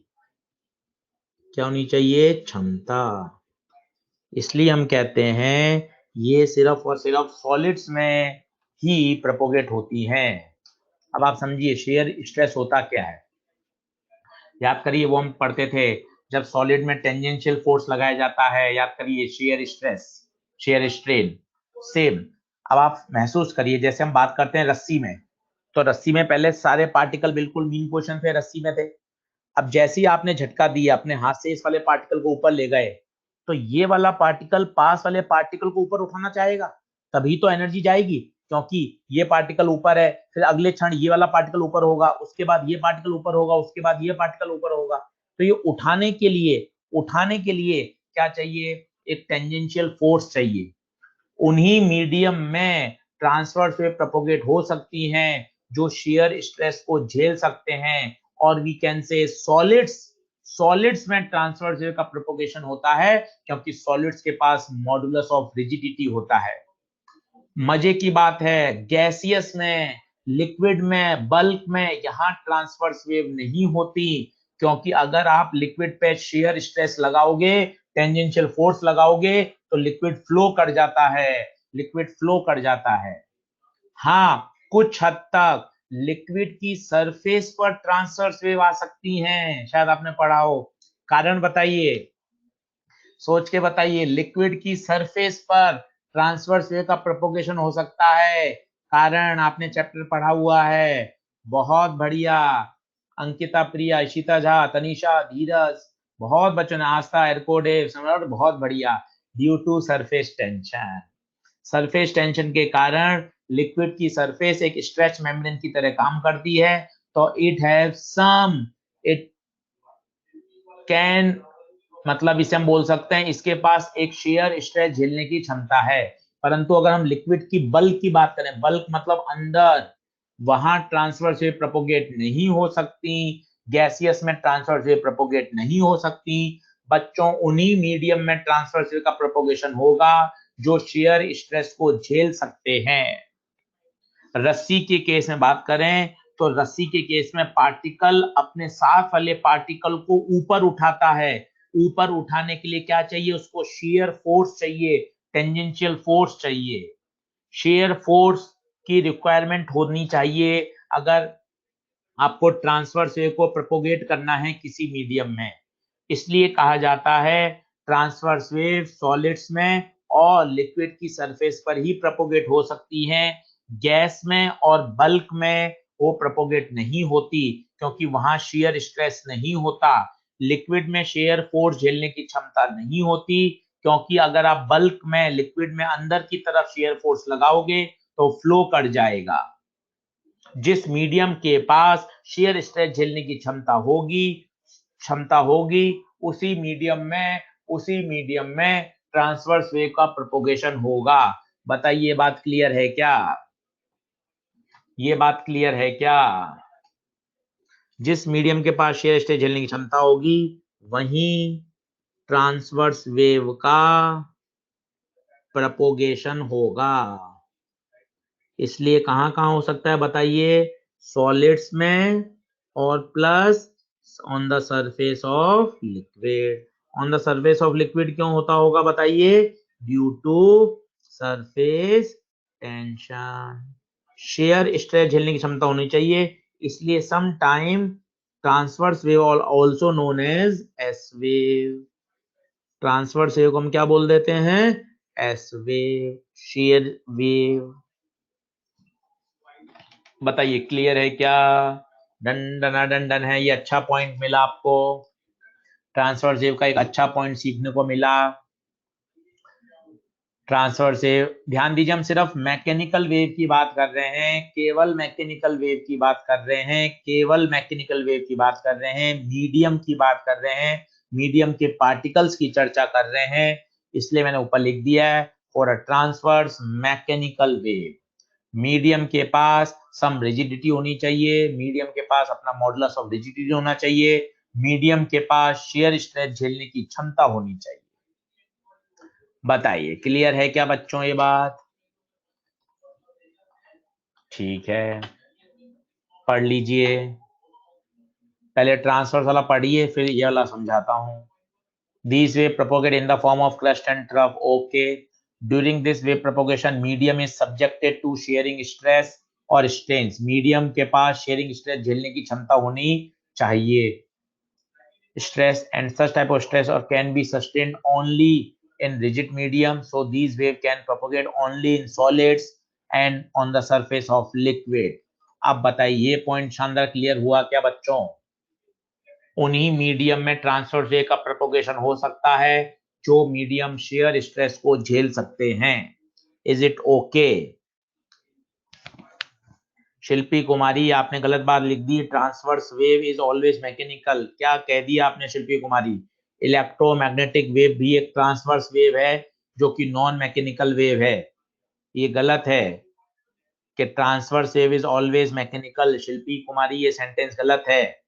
क्या होनी चाहिए, क्षमता। इसलिए हम कहते हैं ये सिर्फ और सिर्फ सॉलिड्स में ही प्रोपोगेट होती हैं। अब आप समझिए शेयर स्ट्रेस होता क्या है, याद करिए वो हम पढ़ते थे जब सॉलिड में टेंजेंशियल फोर्स लगाया जाता है, याद करिए shear stress, shear strain. Same अब आप महसूस करिए, जैसे हम बात करते हैं रस्सी में, तो रस्सी में पहले सारे पार्टिकल बिल्कुल मीन पोजीशन पे रस्सी में थे। अब जैसे ही आपने झटका दिया अपने हाथ से, इस वाले पार्टिकल को ऊपर ले गए, तो ये वाला पार्टिकल पास वाले पार्टिकल को ऊपर उठाना चाहेगा, तभी तो एनर्जी जाएगी, क्योंकि ये पार्टिकल ऊपर है, फिर अगले क्षण ये वाला पार्टिकल ऊपर होगा, उसके बाद ये पार्टिकल ऊपर होगा, उसके बाद ये पार्टिकल ऊपर होगा। तो ये उठाने के लिए क्या चाहिए, एक टेंजेंशियल फोर्स चाहिए। उन्हीं मीडियम में ट्रांसवर्स वेव प्रोपोगेट हो सकती हैं जो शेयर स्ट्रेस को झेल सकते हैं, और वी कैन से सॉलिड्स में ट्रांसवर्स वेव का प्रोपोगेशन होता है क्योंकि सॉलिड्स के पास मॉडुलस ऑफ रिजिडिटी होता है। मजे की बात है, गैसियस में, लिक्विड में, बल्क में यहां ट्रांसवर्स वेव नहीं होती, क्योंकि अगर आप लिक्विड पे शेयर स्ट्रेस लगाओगे, टेंजेंशियल फोर्स लगाओगे, तो लिक्विड फ्लो कर जाता है। हाँ, कुछ हद तक लिक्विड की सरफेस पर ट्रांसवर्स वेव आ सकती हैं, शायद आपने पढ़ा हो। कारण बताइए, सोच के बताइए, लिक्विड की सरफेस पर ट्रांसवर्स वेव का प्रोपोगेशन हो सकता है, कारण आपने चैप्टर पढ़ा हुआ है, बहुत बढ़िया। अंकिता, प्रिया, इशिता झा, तनिषा, धीरज, बहुत बच्चों ने, आस्था, एरकोडेव, सम्राट, बहुत बढ़िया। Due to surface tension, surface tension के कारण लिक्विड की सरफेस एक स्ट्रेच मेम्ब्रेन की तरह काम करती है, तो इट कैन, मतलब इसे हम बोल सकते हैं इसके पास एक शेयर स्ट्रेस झेलने की क्षमता है। परंतु अगर हम लिक्विड की बल्क की बात करें, बल्क मतलब अंदर, वहां ट्रांसवर्स वेव प्रोपोगेट नहीं हो सकती, गैसियस में ट्रांसवर्स वेव प्रोपोगेट नहीं हो सकती। बच्चों, उन्हीं मीडियम में ट्रांसवर्स वेव का प्रोपोगेशन होगा जो शेयर स्ट्रेस को झेल सकते हैं। रस्सी के केस में बात करें तो रस्सी के केस में पार्टिकल अपने साथ वाले पार्टिकल को ऊपर उठाता है, ऊपर उठाने के लिए क्या चाहिए उसको, शेयर फोर्स चाहिए, टेंजेंशियल फोर्स चाहिए। शेयर फोर्स की रिक्वायरमेंट होनी चाहिए अगर आपको ट्रांसवर्स वेव को प्रोपोगेट करना है किसी मीडियम में। इसलिए कहा जाता है ट्रांसवर्स वेव सॉलिड्स में और लिक्विड की सरफेस पर ही प्रोपोगेट हो सकती हैं, गैस में और बल्क में वो प्रोपोगेट नहीं होती क्योंकि वहां शेयर स्ट्रेस नहीं होता। लिक्विड में शेयर फोर्स झेलने की क्षमता नहीं होती क्योंकि अगर आप बल्क में लिक्विड में अंदर की तरफ शेयर फोर्स लगाओगे तो फ्लो कर जाएगा। जिस मीडियम के पास शेयर स्ट्रेस झेलने की क्षमता होगी उसी मीडियम में ट्रांसवर्स वेव का प्रोपोगेशन होगा। बताइए बात क्लियर है क्या? ये बात क्लियर है क्या? जिस मीडियम के पास शेयर स्ट्रेस झेलने की क्षमता होगी वहीं ट्रांसवर्स वेव का प्रोपोगेशन होगा। इसलिए कहां कहां हो सकता है बताइए? सॉलिड्स में और plus on the surface of liquid. On the surface of liquid क्यों होता होगा बताइए? Due to surface tension. Shear stress झेलने की क्षमता होनी चाहिए, इसलिए some time transverse wave also known as S wave. Transverse wave को हम क्या बोल देते हैं? S wave, shear wave. बताइए क्लियर है क्या? डन है। ये अच्छा पॉइंट मिला आपको, ट्रांसवर्स वेव का एक अच्छा पॉइंट सीखने को मिला। ट्रांसवर्स वेव, ध्यान दीजिए हम सिर्फ मैकेनिकल वेव की बात कर रहे हैं, केवल मैकेनिकल वेव की बात कर रहे हैं, केवल मैकेनिकल वेव की बात कर रहे हैं, मीडियम की बात कर रहे हैं, मीडियम के पार्टिकल्स की चर्चा कर रहे हैं। इसलिए मैंने ऊपर लिख दिया है for a transverse mechanical wave medium के पास सम रिजिडिटी होनी चाहिए, मीडियम के पास अपना मॉडुलस ऑफ रिजिडिटी होना चाहिए, मीडियम के पास शेयर स्ट्रेस झेलने की क्षमता होनी चाहिए। बताइए क्लियर है क्या बच्चों ये बात? ठीक है, पढ़ लीजिए। पहले ट्रांसवर्स वाला पढ़िए फिर ये वाला समझाता हूं। These wave propagate in the form of crust and trough. Okay. During this wave propagation, medium is subjected to shearing stress और strains. Medium के पास shearing stress झेलने की क्षमता होनी चाहिए। Stress and such type of stress or can be sustained only in rigid medium. So these wave can propagate only in solids and on the surface of liquid. अब बताइए ये point शानदार clear हुआ क्या बच्चों? उन्हीं मीडियम में transverse wave का प्रोपोगेशन हो सकता है जो मीडियम शेयर स्ट्रेस को झेल सकते हैं। Is it okay? Shilpi Kumari आपने गलत बात लिख दी, transverse wave is always mechanical. क्या कह दिया आपने शिल्पी कुमारी? इलेक्ट्रोमैग्नेटिक वेव भी एक ट्रांसवर्स वेव है जो कि नॉन मैकेनिकल वेव है। ये गलत है कि transverse wave is always mechanical. Shilpi Kumari ये सेंटेंस गलत है।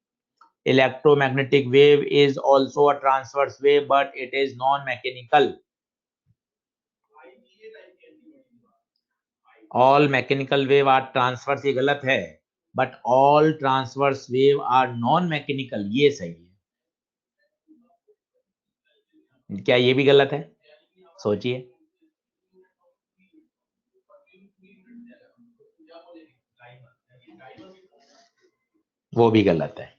Electromagnetic wave is also a transverse wave, but it is non-mechanical. All mechanical wave are transverse, ये गलत है, but all transverse wave are non-mechanical, ये सही है। क्या ये भी गलत है? सोचिए। वो भी गलत है।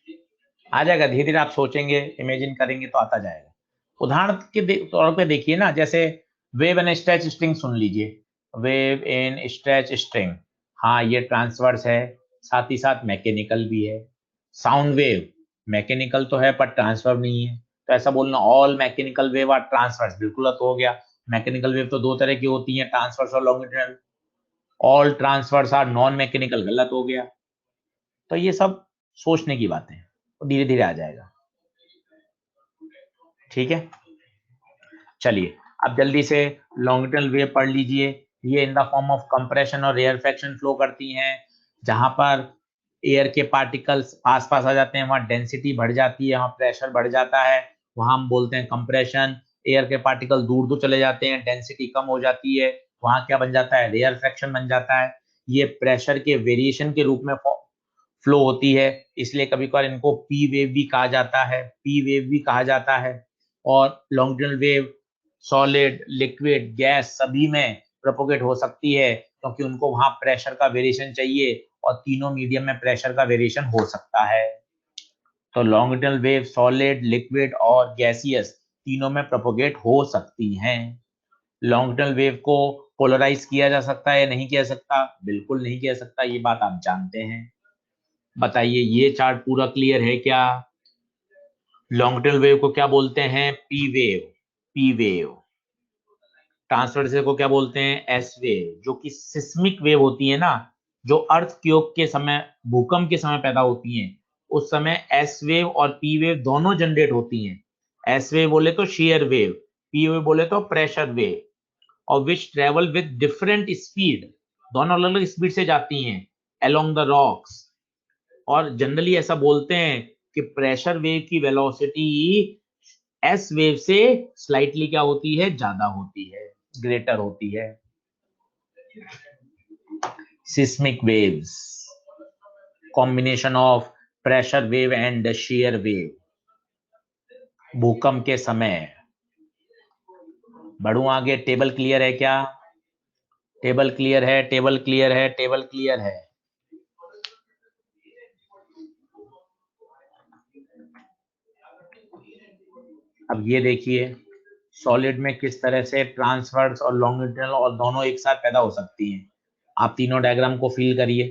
आ जाएगा धीरे धीरे, आप सोचेंगे इमेजिन करेंगे तो आता जाएगा। उदाहरण के तौर पे देखिए ना, जैसे वेव एंड स्ट्रेच स्ट्रिंग सुन लीजिए। वेव इन स्ट्रेच स्ट्रिंग, हाँ ये ट्रांसवर्स है, साथ ही साथ मैकेनिकल भी है। साउंड वेव मैकेनिकल तो है पर ट्रांसफर नहीं है, तो ऐसा बोलना all mechanical wave are transverse बिल्कुल तो हो गया। मैकेनिकल वेव तो दो तरह की होती है, ट्रांसवर्स और longitudinal. All transverse are non mechanical गलत हो गया। तो ये सब सोचने की बातें हैं, तो धीरे धीरे आ जाएगा। ठीक है, चलिए अब जल्दी से लॉन्गिट्यूडनल वेव पढ़ लीजिए। ये इन द फॉर्म ऑफ कंप्रेशन और रेयरफेक्शन फ्लो करती हैं, जहां पर एयर के पार्टिकल्स पास पास आ जाते हैं, वहां डेंसिटी बढ़ जाती है, वहां प्रेशर बढ़ जाता है, वहां हम बोलते हैं कंप्रेशन। एयर के पार्टिकल दूर दूर चले जाते हैं, डेंसिटी कम हो जाती है, वहां क्या बन जाता है? रेयरफेक्शन बन जाता है। ये प्रेशर के वेरिएशन के रूप में फ्लो होती है, इसलिए कभी कभार इनको पी वेव भी कहा जाता है, पी वेव भी कहा जाता है। और longitudinal wave solid, liquid, gas सभी में प्रोपोगेट हो सकती है, क्योंकि उनको वहां प्रेशर का वेरिएशन चाहिए और तीनों मीडियम में प्रेशर का वेरिएशन हो सकता है। तो लॉन्गिट्यूडनल वेव सॉलिड, लिक्विड और गैसियस तीनों में प्रोपोगेट हो सकती हैं। लॉन्गिट्यूडनल वेव को पोलराइज किया जा सकता है या नहीं किया सकता? बिल्कुल नहीं किया सकता, ये बात आप जानते हैं। बताइए, ये चार्ट पूरा क्लियर है क्या? लॉन्गिट्यूडनल वेव को क्या बोलते हैं? P wave. P wave. Transversal को क्या बोलते हैं? S wave. जो कि सिस्मिक वेव होती है ना, जो अर्थक्वेक के समय, भूकंप के समय पैदा होती हैं, उस समय एस वेव और पी वेव दोनों जनरेट होती हैं। एस वेव बोले तो शेयर वेव, पी वेव बोले तो प्रेशर वेव, और विच ट्रेवल विद डिफरेंट स्पीड, दोनों अलग अलग स्पीड से जाती हैं अलोंग द रॉक्स। और जनरली ऐसा बोलते हैं कि प्रेशर वेव की वेलोसिटी एस वेव से स्लाइटली क्या होती है? ज्यादा होती है, ग्रेटर होती है। Seismic waves, combination of pressure wave and share wave, भूकंप के समय। बढ़ू आगे, टेबल क्लियर है क्या? टेबल क्लियर है, टेबल क्लियर है, टेबल क्लियर है। अब ये देखिए, सॉलिड में किस तरह से ट्रांसवर्स और लॉन्गिट्यूडनल और दोनों एक साथ पैदा हो सकती हैं। आप तीनों डायग्राम को फील करिए,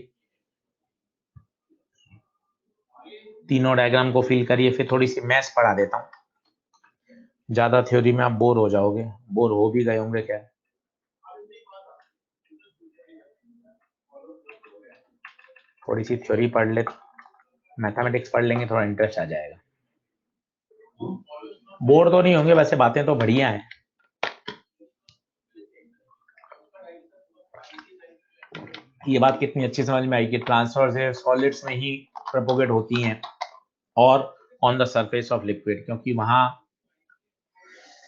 तीनों डायग्राम को फील करिए, फिर थोड़ी सी मैथ्स पढ़ा देता हूँ। ज्यादा थ्योरी में आप बोर हो जाओगे, बोर हो भी गए होंगे क्या? थोड़ी सी थ्योरी पढ़ ले, मैथमेटिक्स पढ़ लेंगे, थोड़ा इंटरेस्ट आ जाएगा। बोर तो नहीं होंगे, वैसे बातें तो बढ़िया हैं। ये बात कितनी अच्छी समझ में आई कि ट्रांसफर से सॉलिड्स में ही प्रोपोगेट होती हैं और on the surface of liquid, क्योंकि वहां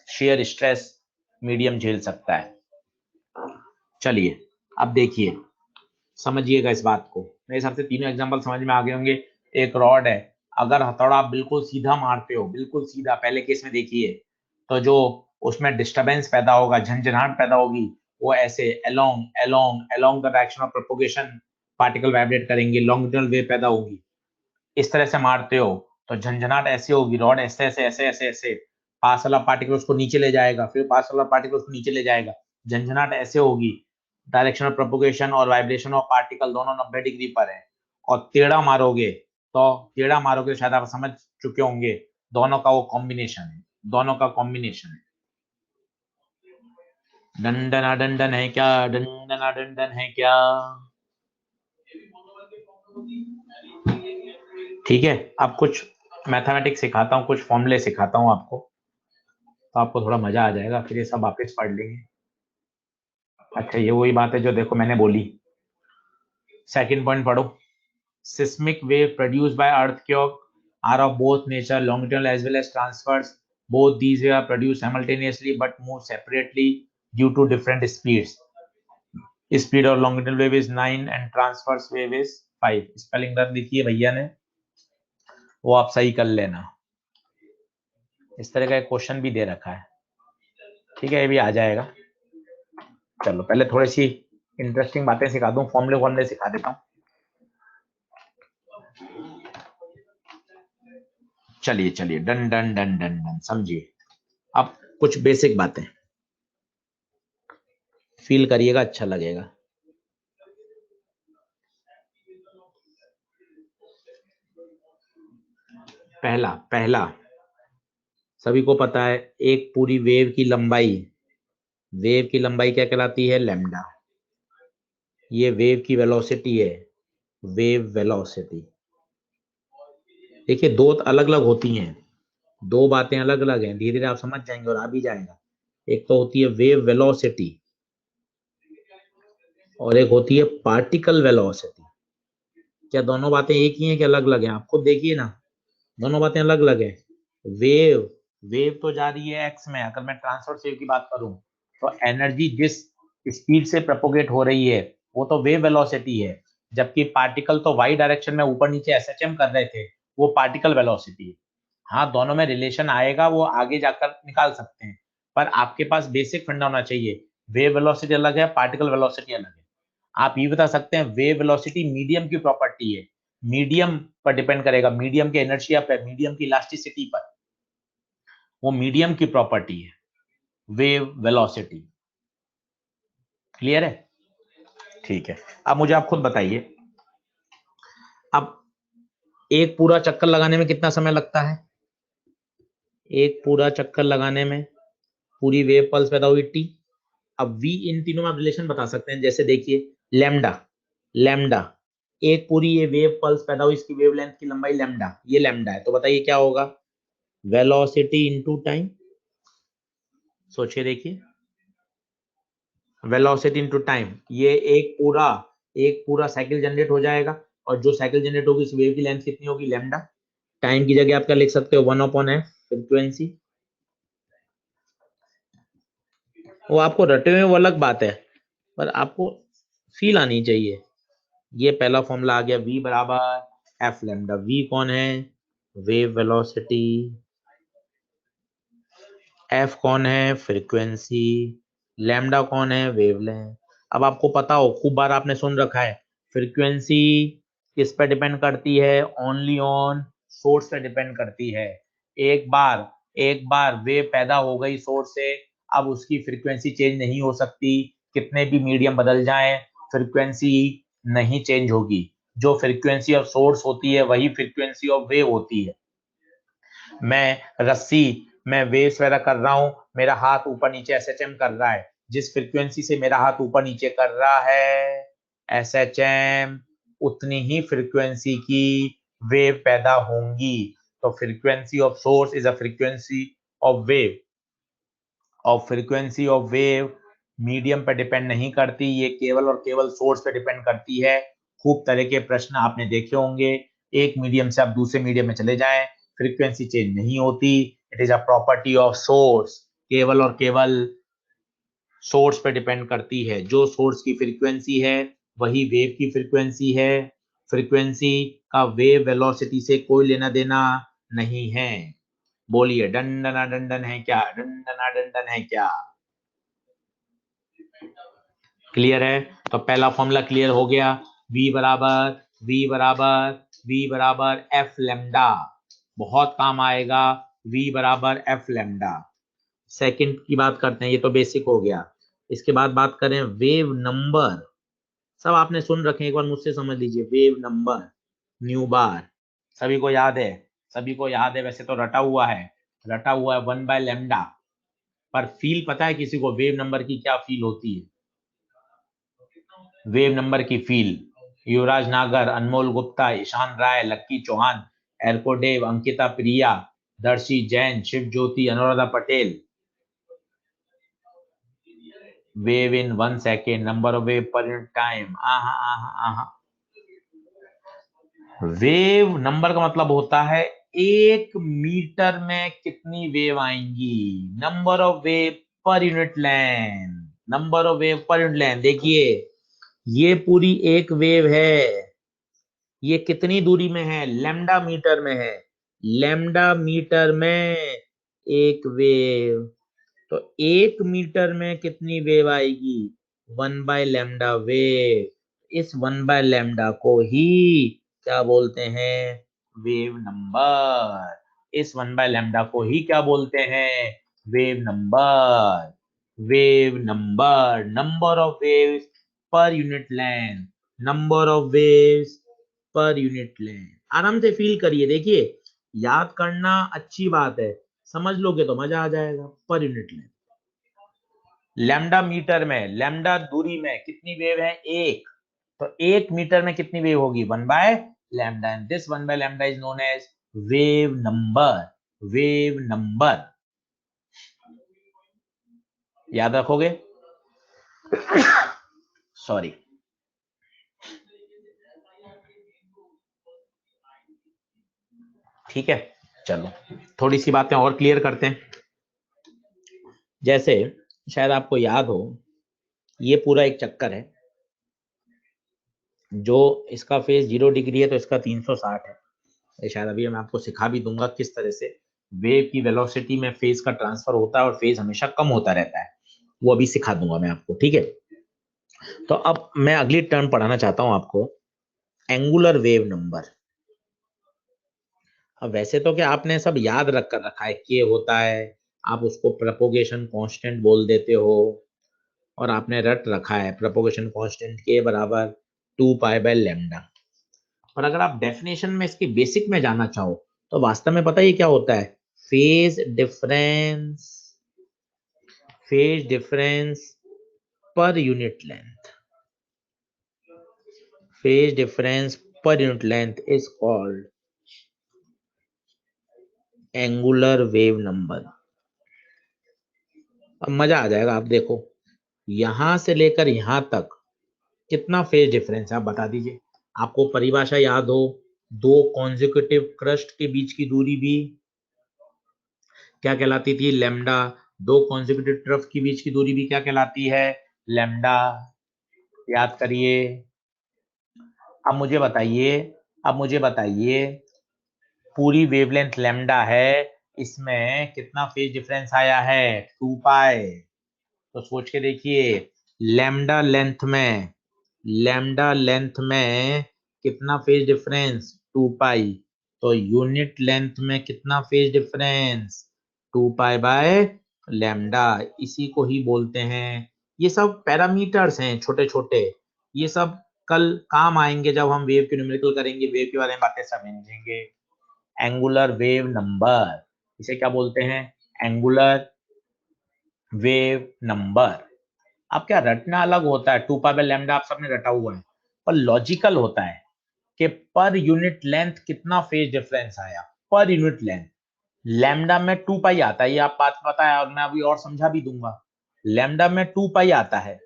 शेयर स्ट्रेस मीडियम झेल सकता है। चलिए अब देखिए, समझिएगा इस बात को। मेरे हिसाब से तीनों एग्जांपल समझ में आ गए होंगे। एक रॉड है, अगर हथौड़ा आप बिल्कुल सीधा मारते हो, बिल्कुल सीधा, पहले केस में देखिए, तो जो उसमें डिस्टरबेंस पैदा होगा, झंझनाहट पैदा होगी, वो ऐसे along along along the direction of propagation particle vibrate करेंगे, लॉन्गिट्यूडनल वेव पैदा होगी। इस तरह से मारते हो तो झंझनाहट ऐसे होगी, रॉड ऐसे ऐसे ऐसे ऐसे ऐसे, पास वाला पार्टिकल उसको नीचे ले जाएगा, फिर पास वाला पार्टिकल उसको नीचे ले जाएगा, झंझनाहट ऐसे होगी। डायरेक्शन ऑफ प्रोपोगेशन और वाइब्रेशन ऑफ पार्टिकल दोनों 90 डिग्री पर है। और टेढ़ा मारोगे तो, टेढ़ा मारोगे शायद आप समझ चुके होंगे, दोनों का वो कॉम्बिनेशन है, दोनों का कॉम्बिनेशन है। डंडना डंडन है क्या? डंडना डंडन है क्या? ठीक है, अब कुछ मैथमेटिक्स सिखाता हूँ, कुछ फॉर्मूले सिखाता हूँ आपको, तो आपको थोड़ा मजा आ जाएगा, फिर ये सब वापस पढ़ लेंगे। अच्छा, ये वही बात है जो देखो मैंने बोली। सेकंड पॉइंट पढ़ो। Seismic wave produced by earthquake are of both nature, longitudinal as well as transverse. Both these are produced simultaneously but move separately due to different speeds. Speed of longitudinal wave is 9 and transverse wave is 5. Spelling रख लिखिए भैया ने, वो आप सही कर लेना। इस तरह का एक क्वेश्चन भी दे रखा है, ठीक है, ये भी आ जाएगा। चलो पहले थोड़ी सी इंटरेस्टिंग बातें सिखा दूं, फॉर्मूले फॉर्मूले सिखा देता हूँ। चलिए चलिए, done done done done done, समझिए। अब कुछ बेसिक बातें फील करिएगा, अच्छा लगेगा। पहला पहला सभी को पता है, एक पूरी वेव की लंबाई, वेव की लंबाई क्या कहलाती है? लैम्डा। ये वेव की वेलोसिटी है, वेव वेलोसिटी। देखिए, दो अलग अलग होती हैं, दो बातें अलग अलग हैं, धीरे धीरे आप समझ जाएंगे और आ भी जाएगा। एक तो होती है वेव वेलोसिटी और एक होती है पार्टिकल वेलोसिटी। क्या दोनों बातें एक ही हैं कि अलग अलग हैं? आप खुद देखिए ना, दोनों बातें अलग अलग हैं। वेव, वेव तो जा रही है एक्स में, अगर मैं ट्रांसवर्स वेव की बात करूं तो एनर्जी जिस स्पीड से प्रोपोगेट हो रही है वो तो वेव वेलोसिटी है, जबकि पार्टिकल तो वाई डायरेक्शन में ऊपर नीचे एसएचएम कर रहे थे, वो पार्टिकल वेलोसिटी है। हाँ, दोनों में रिलेशन आएगा, वो आगे जाकर निकाल सकते हैं, पर आपके पास बेसिक फंडा होना चाहिए, वेव वेलोसिटी अलग है, पार्टिकल वेलोसिटी अलग है। आप ये बता सकते हैं वेव वेलोसिटी मीडियम की प्रॉपर्टी है, मीडियम पर डिपेंड करेगा, मीडियम के इनर्शिया पर, मीडियम की इलास्टिसिटी पर, वो मीडियम की प्रॉपर्टी है वेव वेलोसिटी। क्लियर है? ठीक है, अब मुझे आप खुद बताइए, अब एक पूरा चक्कर लगाने में कितना समय लगता है? एक पूरा चक्कर लगाने में पूरी वेव पल्स पैदा हुई टी। अब v इन तीनों में आप रिलेशन बता सकते हैं, जैसे देखिए लैम्डा, लैम्डा एक पूरी ये वेव पल्स पैदा हुई, इसकी वेवलेंथ की लंबाई लैम्डा, ये लैम्डा है, तो बताइए क्या होगा? Velocity into time. सोचिए देखिए, वेलोसिटी इनटू टाइम, ये एक पूरा साइकिल जनरेट हो जाएगा, और जो साइकिल जनरेट होगी उस वेव की लेंथ कितनी होगी? लैम्डा। टाइम की जगह आप क्या लिख सकते हो? 1/f frequency. वो आपको रटे हुए वो अलग बात है, पर आपको फील आनी चाहिए। ये पहला फॉर्मूला आ गया, v बराबर एफ लैम्डा। v कौन है? Wave velocity. f कौन है? फ्रीक्वेंसी। लैम्डा कौन है? वेवलेंथ। अब आपको पता हो, खूब बार आपने सुन रखा है, फ्रीक्वेंसी किस पे डिपेंड करती है? ओनली ऑन सोर्स पे डिपेंड करती है। एक बार वेव पैदा हो गई सोर्स से, अब उसकी फ्रीक्वेंसी चेंज नहीं हो सकती, कितने भी मीडियम बदल जाएं, फ्रीक्वेंसी नहीं चेंज होगी। जो फ्रीक्वेंसी ऑफ सोर्स होती है वही फ्रीक्वेंसी ऑफ वेव होती है। मैं वेव्स पैदा कर रहा हूं, मेरा हाथ ऊपर नीचे एसएचएम कर रहा है, जिस फ्रीक्वेंसी से मेरा हाथ ऊपर नीचे कर रहा है एसएचएम, उतनी ही फ्रीक्वेंसी की वेव पैदा होंगी। तो frequency of source is a frequency of wave, और फ्रीक्वेंसी ऑफ वेव मीडियम पे डिपेंड नहीं करती, ये केवल और केवल सोर्स पे डिपेंड करती है। खूब तरह के प्रश्न आपने देखे होंगे, एक मीडियम से आप दूसरे मीडियम में चले जाएं, फ्रीक्वेंसी चेंज नहीं होती, it is a property of source, केवल और केवल सोर्स पे डिपेंड करती है। जो सोर्स की फ्रीक्वेंसी है वही वेव की फ्रीक्वेंसी है, फ्रीक्वेंसी का वेव वेलोसिटी से कोई लेना देना नहीं है। बोलिए डंडना डंडन है क्या? डंडना डंडन है क्या? क्लियर है? तो पहला फॉर्मूला क्लियर हो गया, v बराबर एफ लैम्डा, बहुत काम आएगा, v बराबर एफ लैम्डा। सेकंड की बात करते हैं, ये तो बेसिक हो गया। इसके बाद बात करें वेव नंबर, सब आपने सुन रखे, एक बार मुझसे समझ लीजिए। वेव नंबर न्यू बार, सभी को याद है, सभी को याद है, वैसे तो रटा हुआ है 1/लैम्डा, पर फील पता है किसी को वेव नंबर की क्या फील होती है? वेव नंबर की फील, युवराज नागर, अनमोल गुप्ता, ईशान राय, लक्की Chauhan, एरकोडेव, Ankita Priya, Darshi Jain, Shiv Jyoti, Anuradha Patel. Wave in 1 second, number of wave per unit time. आहा आहा आहा। वेव नंबर का मतलब होता है 1 मीटर में कितनी वेव आएंगी, number of wave per unit length, number of wave per unit length. देखिए ये पूरी एक वेव है, ये कितनी दूरी में है? लैम्डा मीटर में है, लैम्डा मीटर में एक वेव, तो 1 मीटर में कितनी वेव आएगी? 1/लैम्डा वेव। इस 1/लैम्डा को ही क्या बोलते हैं? Wave number. इस 1/लैम्डा को ही क्या बोलते हैं? Wave number. Wave number, number of waves पर unit length, number of waves पर यूनिट लेंथ। आराम से फील करिए, देखिए याद करना अच्छी बात है, समझ लोगे तो मजा आ जाएगा। Per unit length, lambda metre में, लैम्डा दूरी में कितनी वेव है? 1, तो 1 मीटर में कितनी वेव होगी? One by lambda, and this one by lambda is known as wave number. Wave number याद रखोगे? सॉरी। ठीक है, चलो थोड़ी सी बातें और क्लियर करते हैं। जैसे शायद आपको याद हो, ये पूरा एक चक्कर है, जो इसका फेज 0 डिग्री है तो इसका 360 है। ये शायद अभी मैं आपको सिखा भी दूंगा किस तरह से वेव की वेलोसिटी में फेज का ट्रांसफर होता है, और फेज हमेशा कम होता रहता है, वो अभी सिखा दूंगा मैं आपको। ठीक है, तो अब मैं अगली टर्म पढ़ाना चाहता हूं आपको, एंगुलर वेव नंबर। अब वैसे तो क्या आपने सब याद रख कर रखा है, के होता है, आप उसको प्रोपोगेशन कांस्टेंट बोल देते हो, और आपने रट रखा है प्रोपोगेशन कांस्टेंट के बराबर 2 पाई/लैम्डा। और अगर आप डेफिनेशन में इसकी बेसिक में जाना चाहो तो वास्तव में पता ही क्या होता है, फेज डिफरेंस, फेज डिफरेंस पर यूनिट लेंथ, फेज डिफरेंस पर unit length is called angular wave number. अब मजा आ जाएगा, आप देखो यहां से लेकर यहां तक कितना फेज डिफरेंस है, आप बता दीजिए। आपको परिभाषा याद हो, दो कॉन्जिक्यूटिव क्रस्ट के बीच की दूरी भी क्या कहलाती थी, लैम्डा। दो कॉन्जिक्यूटिव ट्रफ के बीच की दूरी भी क्या कहलाती है, लैम्डा। याद करिए। अब मुझे बताइए, अब मुझे बताइए, पूरी वेवलेंथ लैम्डा है, इसमें कितना फेज डिफरेंस आया है, 2 पाई। तो सोच के देखिए, लैम्डा लेंथ में, लैम्डा लेंथ में कितना फेज डिफरेंस, 2 पाई। तो यूनिट लेंथ में कितना फेज डिफरेंस, 2 पाई/लैम्डा। इसी को ही बोलते हैं, ये सब पैरामीटर्स हैं छोटे छोटे, ये सब कल काम आएंगे जब हम वेव के न्यूमेरिकल करेंगे, वेव के बारे में बातें समझेंगे। एंगुलर वेव नंबर, इसे क्या बोलते हैं, एंगुलर वेव नंबर। अब क्या रटना अलग होता है, 2 पाई/लैम्डा आप सबने रटा हुआ है, पर लॉजिकल होता है कि पर यूनिट लेंथ कितना फेज डिफरेंस आया, पर यूनिट लेंथ। लैम्डा में 2 पाई आता है, ये आप बात पता है, और मैं अभी और समझा भी दूंगा। लैम्डा में 2 पाई आता है,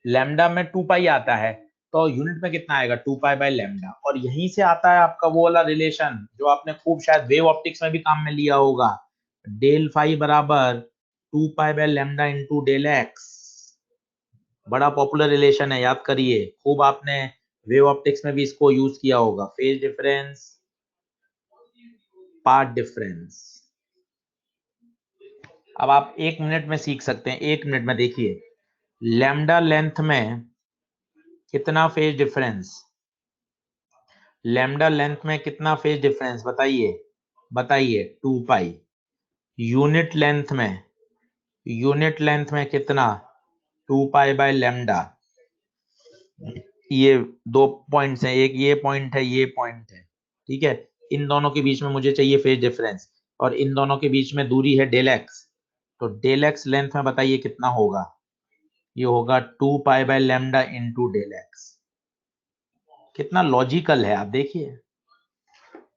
लैम्डा में 2 पाई आता है, तो यूनिट में कितना आएगा, 2 पाई/लैम्डा। और यहीं से आता है आपका वो वाला रिलेशन जो आपने खूब शायद वेव ऑप्टिक्स में भी काम में लिया होगा, डेल फाई बराबर 2 पाई/लैम्डा इंटू डेल एक्स। बड़ा पॉपुलर रिलेशन है, याद करिए, खूब आपने वेव ऑप्टिक्स में भी इसको यूज किया होगा, फेज डिफरेंस पाथ डिफरेंस। अब आप 1 मिनट में सीख सकते हैं, 1 मिनट में देखिए, लैम्डा लेंथ में कितना फेज डिफरेंस, लैम्डा लेंथ में कितना फेज डिफरेंस बताइए, बताइए, 2 पाई। यूनिट लेंथ में, यूनिट लेंथ में कितना, 2 पाई/लैम्डा। ये दो पॉइंट्स हैं, एक ये पॉइंट है, ये पॉइंट है, ठीक है। इन दोनों के बीच में मुझे चाहिए फेज डिफरेंस, और इन दोनों के बीच में दूरी है डेल एक्स। तो डेल एक्स लेंथ में बताइए कितना होगा, ये होगा 2 पाई/लैम्डा इंटू डेल एक्स। कितना लॉजिकल है, आप देखिए।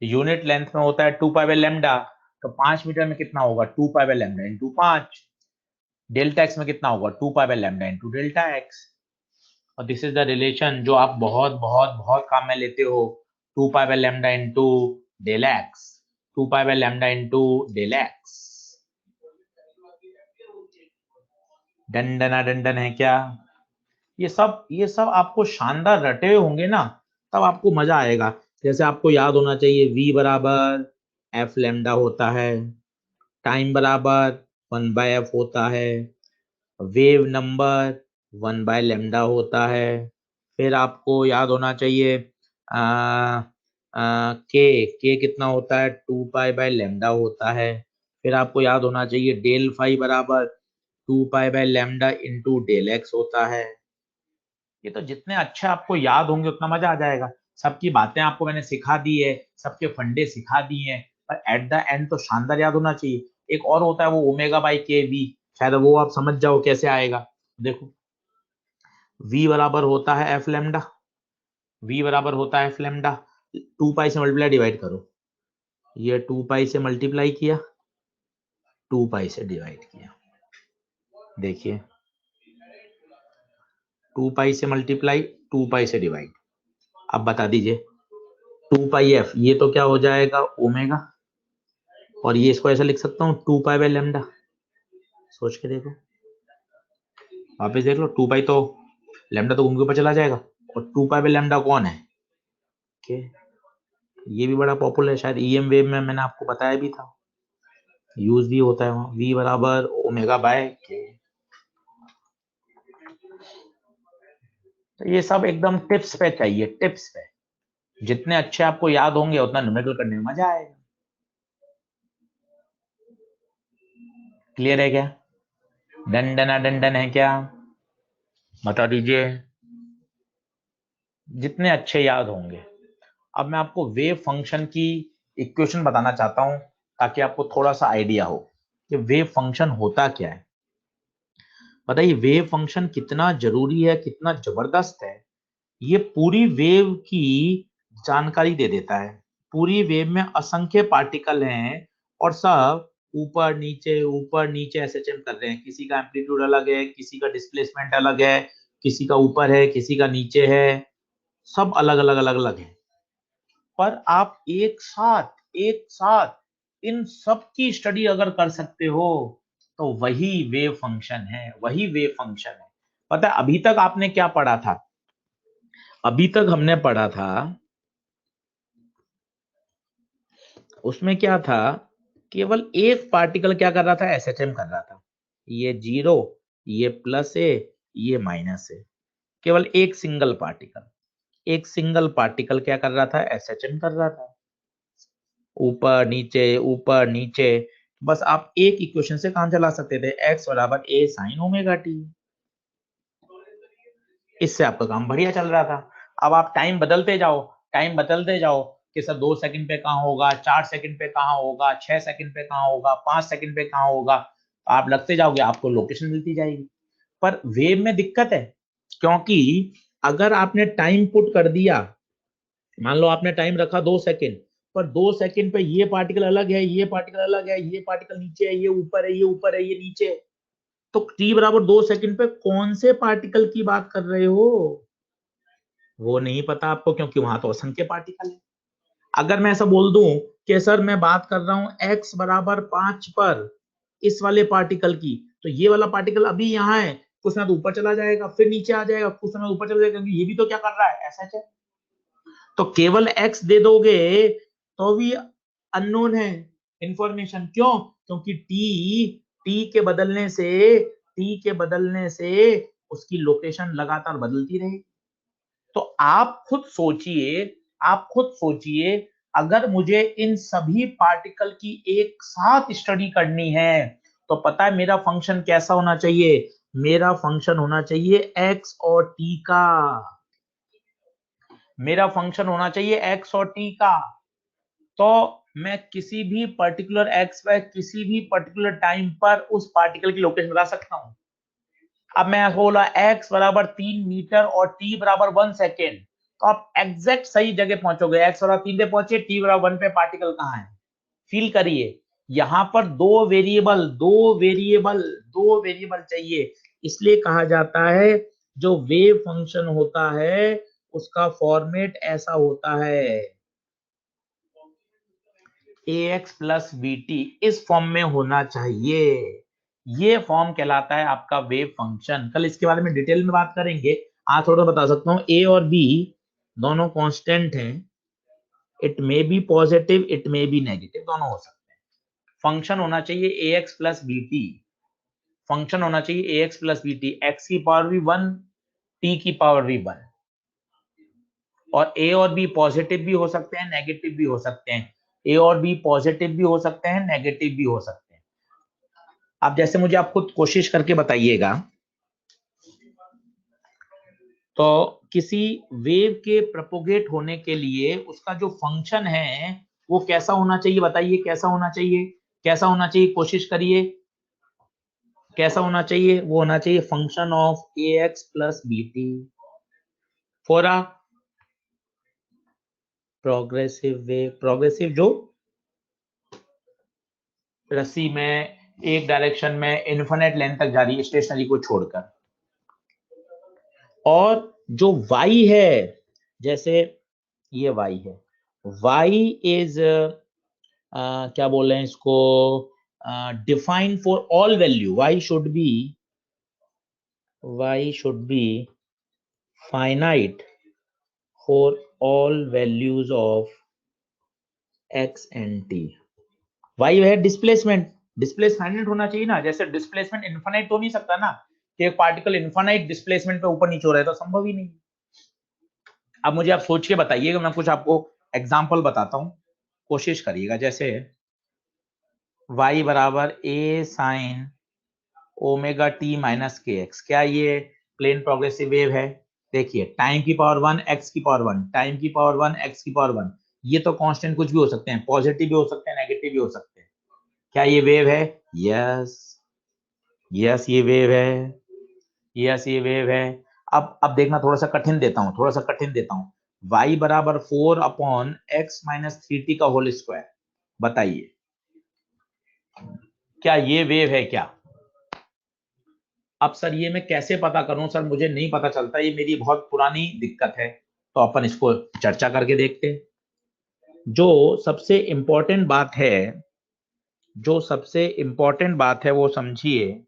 यूनिट लेंथ में होता है 2 पाई/लैम्डा, तो 5 मीटर में कितना होगा, 2 पाई/लैम्डा इंटू 5। डेल्टा एक्स में कितना होगा, 2 पाई/लैम्डा इंटू डेल्टा एक्स। और दिस इज द रिलेशन जो आप बहुत बहुत बहुत काम में लेते हो, 2 pi by lambda into del x, 2 pi by lambda into del x. डंडना डंडन है क्या, ये सब आपको शानदार रटे हुए होंगे ना, तब आपको मजा आएगा। जैसे आपको याद होना चाहिए, v बराबर एफ लैम्डा होता है, टाइम बराबर 1/f होता है, वेव नंबर 1/लैम्डा होता है। फिर आपको याद होना चाहिए के कितना होता है, 2 पाई/लैम्डा होता है। फिर आपको याद होना चाहिए डेल फाई बराबर 2 पाई/लैम्डा इंटू डेल एक्स होता है। ये तो जितने अच्छे आपको याद होंगे उतना मजा आ जाएगा। सबकी बातें आपको मैंने सिखा दी है, सबके फंडे सिखा दिए हैं, पर एट द एंड तो शानदार याद होना चाहिए। एक और होता है वो ω/kV, शायद वो आप समझ जाओ कैसे आएगा। देखो, v बराबर होता है एफ लैम्डा, v बराबर होता है एफ लैम्डा, 2 पाई से मल्टीप्लाई डिवाइड करो, ये 2 पाई से मल्टीप्लाई किया, 2 पाई से डिवाइड किया, देखिए 2 पाई से मल्टीप्लाई, 2 पाई से डिवाइड। अब बता दीजिए, 2 पाई f, ये तो क्या हो जाएगा, ओमेगा, और ये इसको ऐसा लिख सकता हूँ 2 पाई/लैम्डा। सोच के देखो, वापस देख लो, 2 पाई तो लैम्डा तो घूम के ऊपर चला जाएगा, और 2 पाई/लैम्डा कौन है, के। ये भी बड़ा पॉपुलर है, शायद EM वेव में मैंने आपको बताया भी था, यूज भी होता है वहाँ, v बराबर ω/k। तो ये सब एकदम टिप्स पे चाहिए, टिप्स पे। जितने अच्छे आपको याद होंगे उतना न्यूमेरिकल करने में मजा आएगा। क्लियर है क्या? डंडना डंडन है क्या? बता दीजिए। जितने अच्छे याद होंगे। अब मैं आपको वेव फंक्शन की इक्वेशन बताना चाहता हूं ताकि आपको थोड़ा सा आइडिया हो कि वेव फंक्शन होता क्या है। बताइए वेव फंक्शन कितना जरूरी है, कितना जबरदस्त है। ये पूरी वेव की जानकारी दे देता है। पूरी वेव में असंख्य पार्टिकल हैं और सब ऊपर नीचे ऐसे चल कर रहे हैं। किसी का एम्पलीट्यूड अलग है, किसी का डिस्प्लेसमेंट अलग है, किसी का ऊपर है, किसी का नीचे है, सब अलग अलग अलग अलग है। पर आप एक साथ इन सब की स्टडी अगर कर सकते हो तो वही वेव फंक्शन है, वही वेव फंक्शन है। पता है अभी तक आपने क्या पढ़ा था? अभी तक हमने पढ़ा था, उसमें क्या था, केवल एक पार्टिकल क्या कर रहा था, एसएचएम कर रहा था। ये जीरो, ये प्लस है, ये माइनस है। केवल एक सिंगल पार्टिकल, एक सिंगल पार्टिकल क्या कर रहा था, एसएचएम कर रहा था। ऊपर नीचे। बस आप एक इक्वेशन से काम चला सकते थे, एक्स बराबर ए साइन ओमेगा टी। इससे आपका काम बढ़िया चल रहा था। अब आप टाइम बदलते जाओ, टाइम बदलते जाओ कि सर 2 सेकंड पे कहाँ होगा, 4 सेकंड पे कहाँ होगा, 6 सेकंड पे कहाँ होगा, 5 सेकंड पे कहाँ होगा। आप लगते जाओगे, आपको लोकेशन मिलती जाएगी। पर वेव में दिक्कत है, क्योंकि अगर आपने टाइम पुट कर दिया, मान लो आपने टाइम रखा 2 सेकंड, पर 2 सेकंड पे ये पार्टिकल अलग है, ये पार्टिकल अलग है, ये पार्टिकल नीचे है, ये ऊपर है, ये ऊपर है, ये नीचे है, तो टी बराबर 2 सेकंड पे कौन से पार्टिकल की बात कर रहे हो वो नहीं पता आपको, क्योंकि वहां तो असंख्य पार्टिकल है। अगर मैं ऐसा बोल दूं कि सर मैं बात कर रहा हूं एक्स बराबर 5 पर इस वाले पार्टिकल की, तो ये वाला पार्टिकल अभी यहाँ है, कुछ समय तो ऊपर चला जाएगा, फिर नीचे आ जाएगा, कुछ समय ऊपर चला जाएगा, क्योंकि ये भी तो क्या कर रहा है, ऐसा है। तो केवल एक्स दे दोगे तो भी अननोन है इंफॉर्मेशन। क्यों? क्योंकि टी के बदलने से उसकी लोकेशन लगातार बदलती रहेगी। तो आप खुद सोचिए, अगर मुझे इन सभी पार्टिकल की एक साथ स्टडी करनी है तो पता है मेरा फंक्शन कैसा होना चाहिए? मेरा फंक्शन होना चाहिए एक्स और टी का। मेरा फंक्शन होना चाहिए एक्स और टी का। तो मैं किसी भी पर्टिकुलर एक्स पे किसी भी पर्टिकुलर टाइम पर उस पार्टिकल की लोकेशन बता सकता हूं। अब मैं बोला एक्स बराबर 3 मीटर और टी बराबर 1 सेकेंड, तो आप एग्जैक्ट सही जगह पहुंचोगे। एक्स बराबर 3 पे पहुंचे, टी बराबर 1 पे पार्टिकल कहाँ है, फील करिए। यहां पर दो वेरिएबल चाहिए। इसलिए कहा जाता है जो वेव फंक्शन होता है उसका फॉर्मेट ऐसा होता है, ax प्लस बी टी, इस फॉर्म में होना चाहिए। ये फॉर्म कहलाता है आपका वेव फंक्शन। कल इसके बारे में डिटेल में बात करेंगे। आज थोड़ा बता सकता हूँ, ए और बी दोनों कांस्टेंट हैं। It may be positive, it may be negative, दोनों हो सकते हैं। फंक्शन होना चाहिए ax plus B T. Function होना चाहिए ax plus B T, X की पावर भी 1, टी की पावर भी 1। और ए और बी पॉजिटिव भी हो सकते हैं, नेगेटिव भी हो सकते हैं। ए और बी पॉजिटिव भी हो सकते हैं, नेगेटिव भी हो सकते हैं। आप जैसे मुझे आप खुद कोशिश करके बताइएगा, तो किसी वेव के प्रोपोगेट होने के लिए उसका जो फंक्शन है वो कैसा होना चाहिए? बताइए कैसा होना चाहिए, कैसा होना चाहिए, कोशिश करिए। कैसा होना चाहिए? वो होना चाहिए function of A X plus B T for a progressive wave. Progressive जो रस्सी में एक डायरेक्शन में इन्फिनिट लेंथ तक जा रही है, स्टेशनरी को छोड़कर। और जो y है, जैसे ये y है, y इज क्या बोल रहे हैं इसको, define for all value. y should be finite for all values of x and t। y है डिस्प्लेसमेंट, डिस्प्लेसमेंट होना चाहिए ना। जैसे डिस्प्लेसमेंट इन्फिनाइट तो नहीं सकता ना कि एक पार्टिकल इन्फिनाइट डिस्प्लेसमेंट पे ऊपर नीचे हो रहा है, तो संभव ही नहीं। अब मुझे आप सोच के बताइएगा, मैं कुछ आपको एग्जाम्पल बताता हूं, कोशिश करिएगा। जैसे y बराबर a sine omega T minus के एक्स, क्या ये प्लेन प्रोग्रेसिव वेव है? देखिए टाइम की पावर 1 एक्स की पावर 1, टाइम की पावर 1 एक्स की पावर 1, ये तो कांस्टेंट कुछ भी हो सकते हैं, पॉजिटिव भी हो सकते हैं, नेगेटिव भी हो सकते हैं। क्या ये वेव है? यस, यस ये वेव है, यस ये वेव है। अब देखना, थोड़ा सा कठिन देता हूं, थोड़ा सा कठिन देता हूं। y बराबर 4/x-3t का होल स्क्वायर, बताइए क्या ये वेव है क्या? अब सर ये मैं कैसे पता करूं सर, मुझे नहीं पता चलता, ये मेरी बहुत पुरानी दिक्कत है। तो अपन इसको चर्चा करके देखते हैं। जो सबसे इंपॉर्टेंट बात है, जो सबसे इंपॉर्टेंट बात है वो समझिए।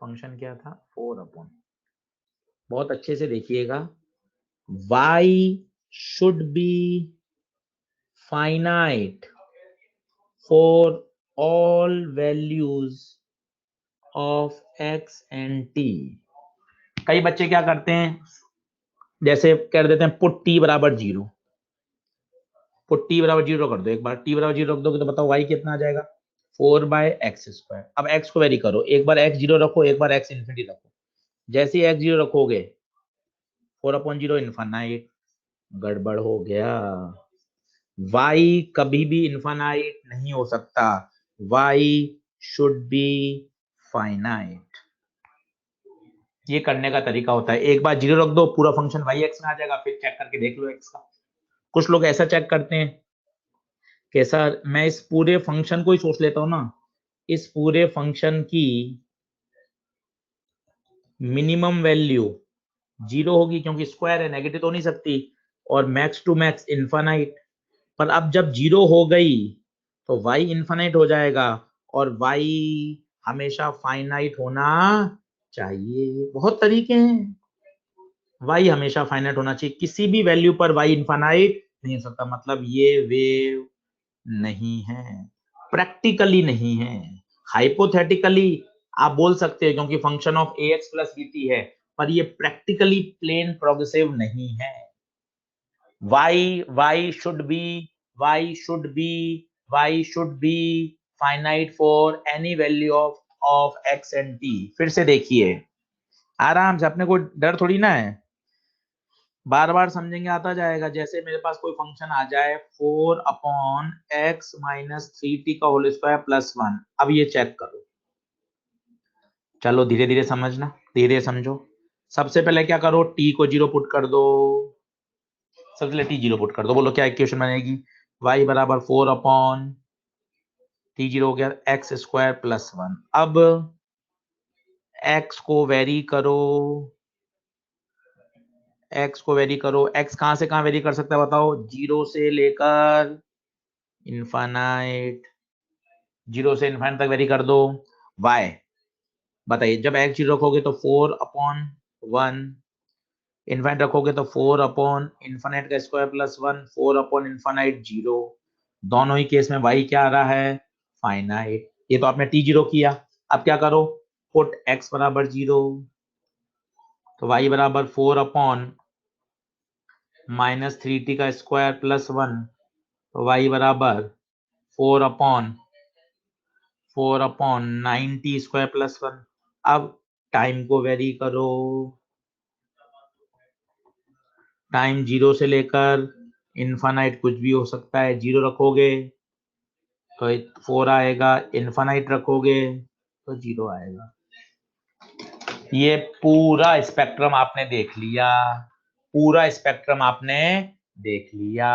फंक्शन क्या था? 4/, बहुत अच्छे से देखिएगा। y should be finite for all values of x and t। कई बच्चे क्या करते हैं, जैसे कर देते हैं पुट t बराबर 0, पुट t बराबर 0 कर दो, एक बार t बराबर 0 रख दोगे तो बताओ y कितना आ जाएगा? 4/x²। अब x को वेरी करो, एक बार x 0 रखो, एक बार x इन्फिनिटी रखो। जैसे ही x 0 रखोगे 4/0 इन्फानाइट, गड़बड़ हो गया। y कभी भी इन्फानाइट नहीं हो सकता, y शुड बी फाइनाइट। ये करने का तरीका होता है, एक बार 0 रख दो, पूरा फंक्शन y x में आ जाएगा, फिर चेक करके देख लो x का। कुछ लोग ऐसा चेक करते हैं कि सर मैं इस पूरे फंक्शन को ही सोच लेता हूं ना, इस पूरे फंक्शन की मिनिमम वैल्यू 0 होगी, क्योंकि स्क्वायर है, नेगेटिव तो नहीं सकती, और मैक्स टू मैक्स इन्फानाइट। पर अब जब 0 हो गई तो y इन्फानाइट हो जाएगा, और y हमेशा फाइनाइट होना चाहिए। बहुत तरीके हैं, y हमेशा फाइनाइट होना चाहिए, किसी भी वैल्यू पर y इन्फानाइट नहीं हो सकता, मतलब ये वेव नहीं है, प्रैक्टिकली नहीं है। हाइपोथेटिकली आप बोल सकते हैं, क्योंकि function of ax plus BT है, पर ये प्रैक्टिकली प्लेन प्रोग्रेसिव नहीं है। y should be y should be y should be finite for any value of x and t। फिर से देखिए आराम से, अपने को डर थोड़ी ना है, बार बार समझेंगे आता जाएगा। जैसे मेरे पास कोई फंक्शन आ जाए 4/x-3t का होल स्क्वायर प्लस 1, अब ये चेक करो, चलो धीरे धीरे समझना, धीरे समझो। सबसे पहले क्या करो, t को 0 पुट कर दो, सबसे पहले t 0 पुट कर दो, बोलो क्या इक्वेशन बनेगी? y बराबर 4/t0 हो गया x² प्लस 1। अब x को वेरी करो, x को वेरी करो, x कहां से कहां वेरी कर सकता है बताओ? 0 से लेकर इन्फानाइट, 0 से इन्फाइनाइट तक वेरी कर दो। y बताइए, जब x 0 रखोगे तो 4/1, इन्फाइनाइट रखोगे तो 4/इन्फाइनाइट का स्क्वायर प्लस 1, 4/इन्फाइनाइट 0। दोनों ही केस में y क्या आ रहा है? फाइनाइट। ये तो आपने t 0 किया। अब क्या करो, पुट x बराबर 0, तो y बराबर 4/-3t का स्क्वायर प्लस 1, तो y बराबर 4/9t² प्लस 1। अब टाइम को वेरी करो, टाइम 0 से लेकर इन्फानाइट कुछ भी हो सकता है, 0 रखोगे तो 4 आएगा, इन्फानाइट रखोगे तो 0 आएगा। ये पूरा स्पेक्ट्रम आपने देख लिया, पूरा स्पेक्ट्रम आपने देख लिया।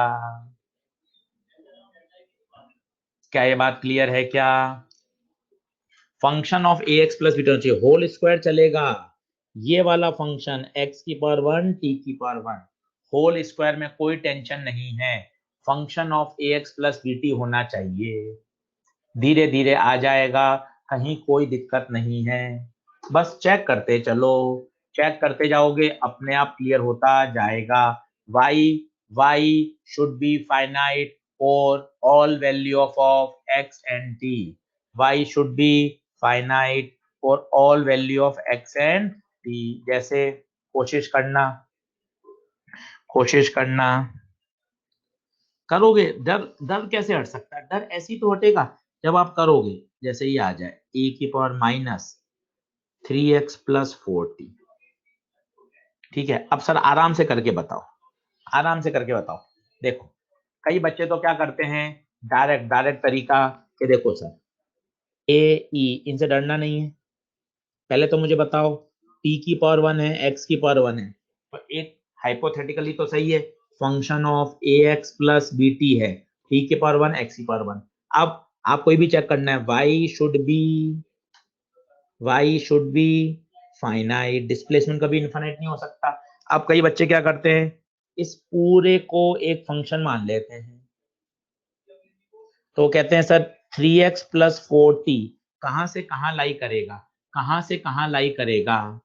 क्या ये बात क्लियर है क्या? Function of ax plus beta चाहिए, होल स्क्वायर चलेगा, ये वाला फंक्शन x की पावर 1 t की पावर 1, होल स्क्वायर में कोई टेंशन नहीं है, function of ax plus BT होना चाहिए, धीरे धीरे आ जाएगा, कहीं कोई दिक्कत नहीं है। बस चेक करते चलो, चेक करते जाओगे, अपने आप क्लियर होता जाएगा। y should be finite for all value of x and t, y should be finite for all value of x and t। जैसे कोशिश करना, कोशिश करना, करोगे। डर डर कैसे हट सकता है? डर ऐसी तो हटेगा जब आप करोगे। जैसे ही आ जाए e⁻³ x+4t। ठीक है, अब सर आराम से करके बताओ, आराम से करके बताओ। देखो, कई बच्चे तो क्या करते हैं, डायरेक्ट डायरेक्ट तरीका कि देखो सर ए ई, इनसे डरना नहीं है। पहले तो मुझे बताओ, t⁻1 है, x⁻1 है, तो एक हाइपोथेटिकली तो सही है, function of ax plus bt है, t⁻1 x⁻1। अब आप कोई भी चेक करना है, y should be finite, displacement कभी इनफाइनाइट नहीं हो सकता। अब कई बच्चे क्या करते हैं, इस पूरे को एक फंक्शन मान लेते हैं, तो कहते हैं सर 3x+4t कहां से कहां लाई करेगा, कहां से कहां लाई करेगा।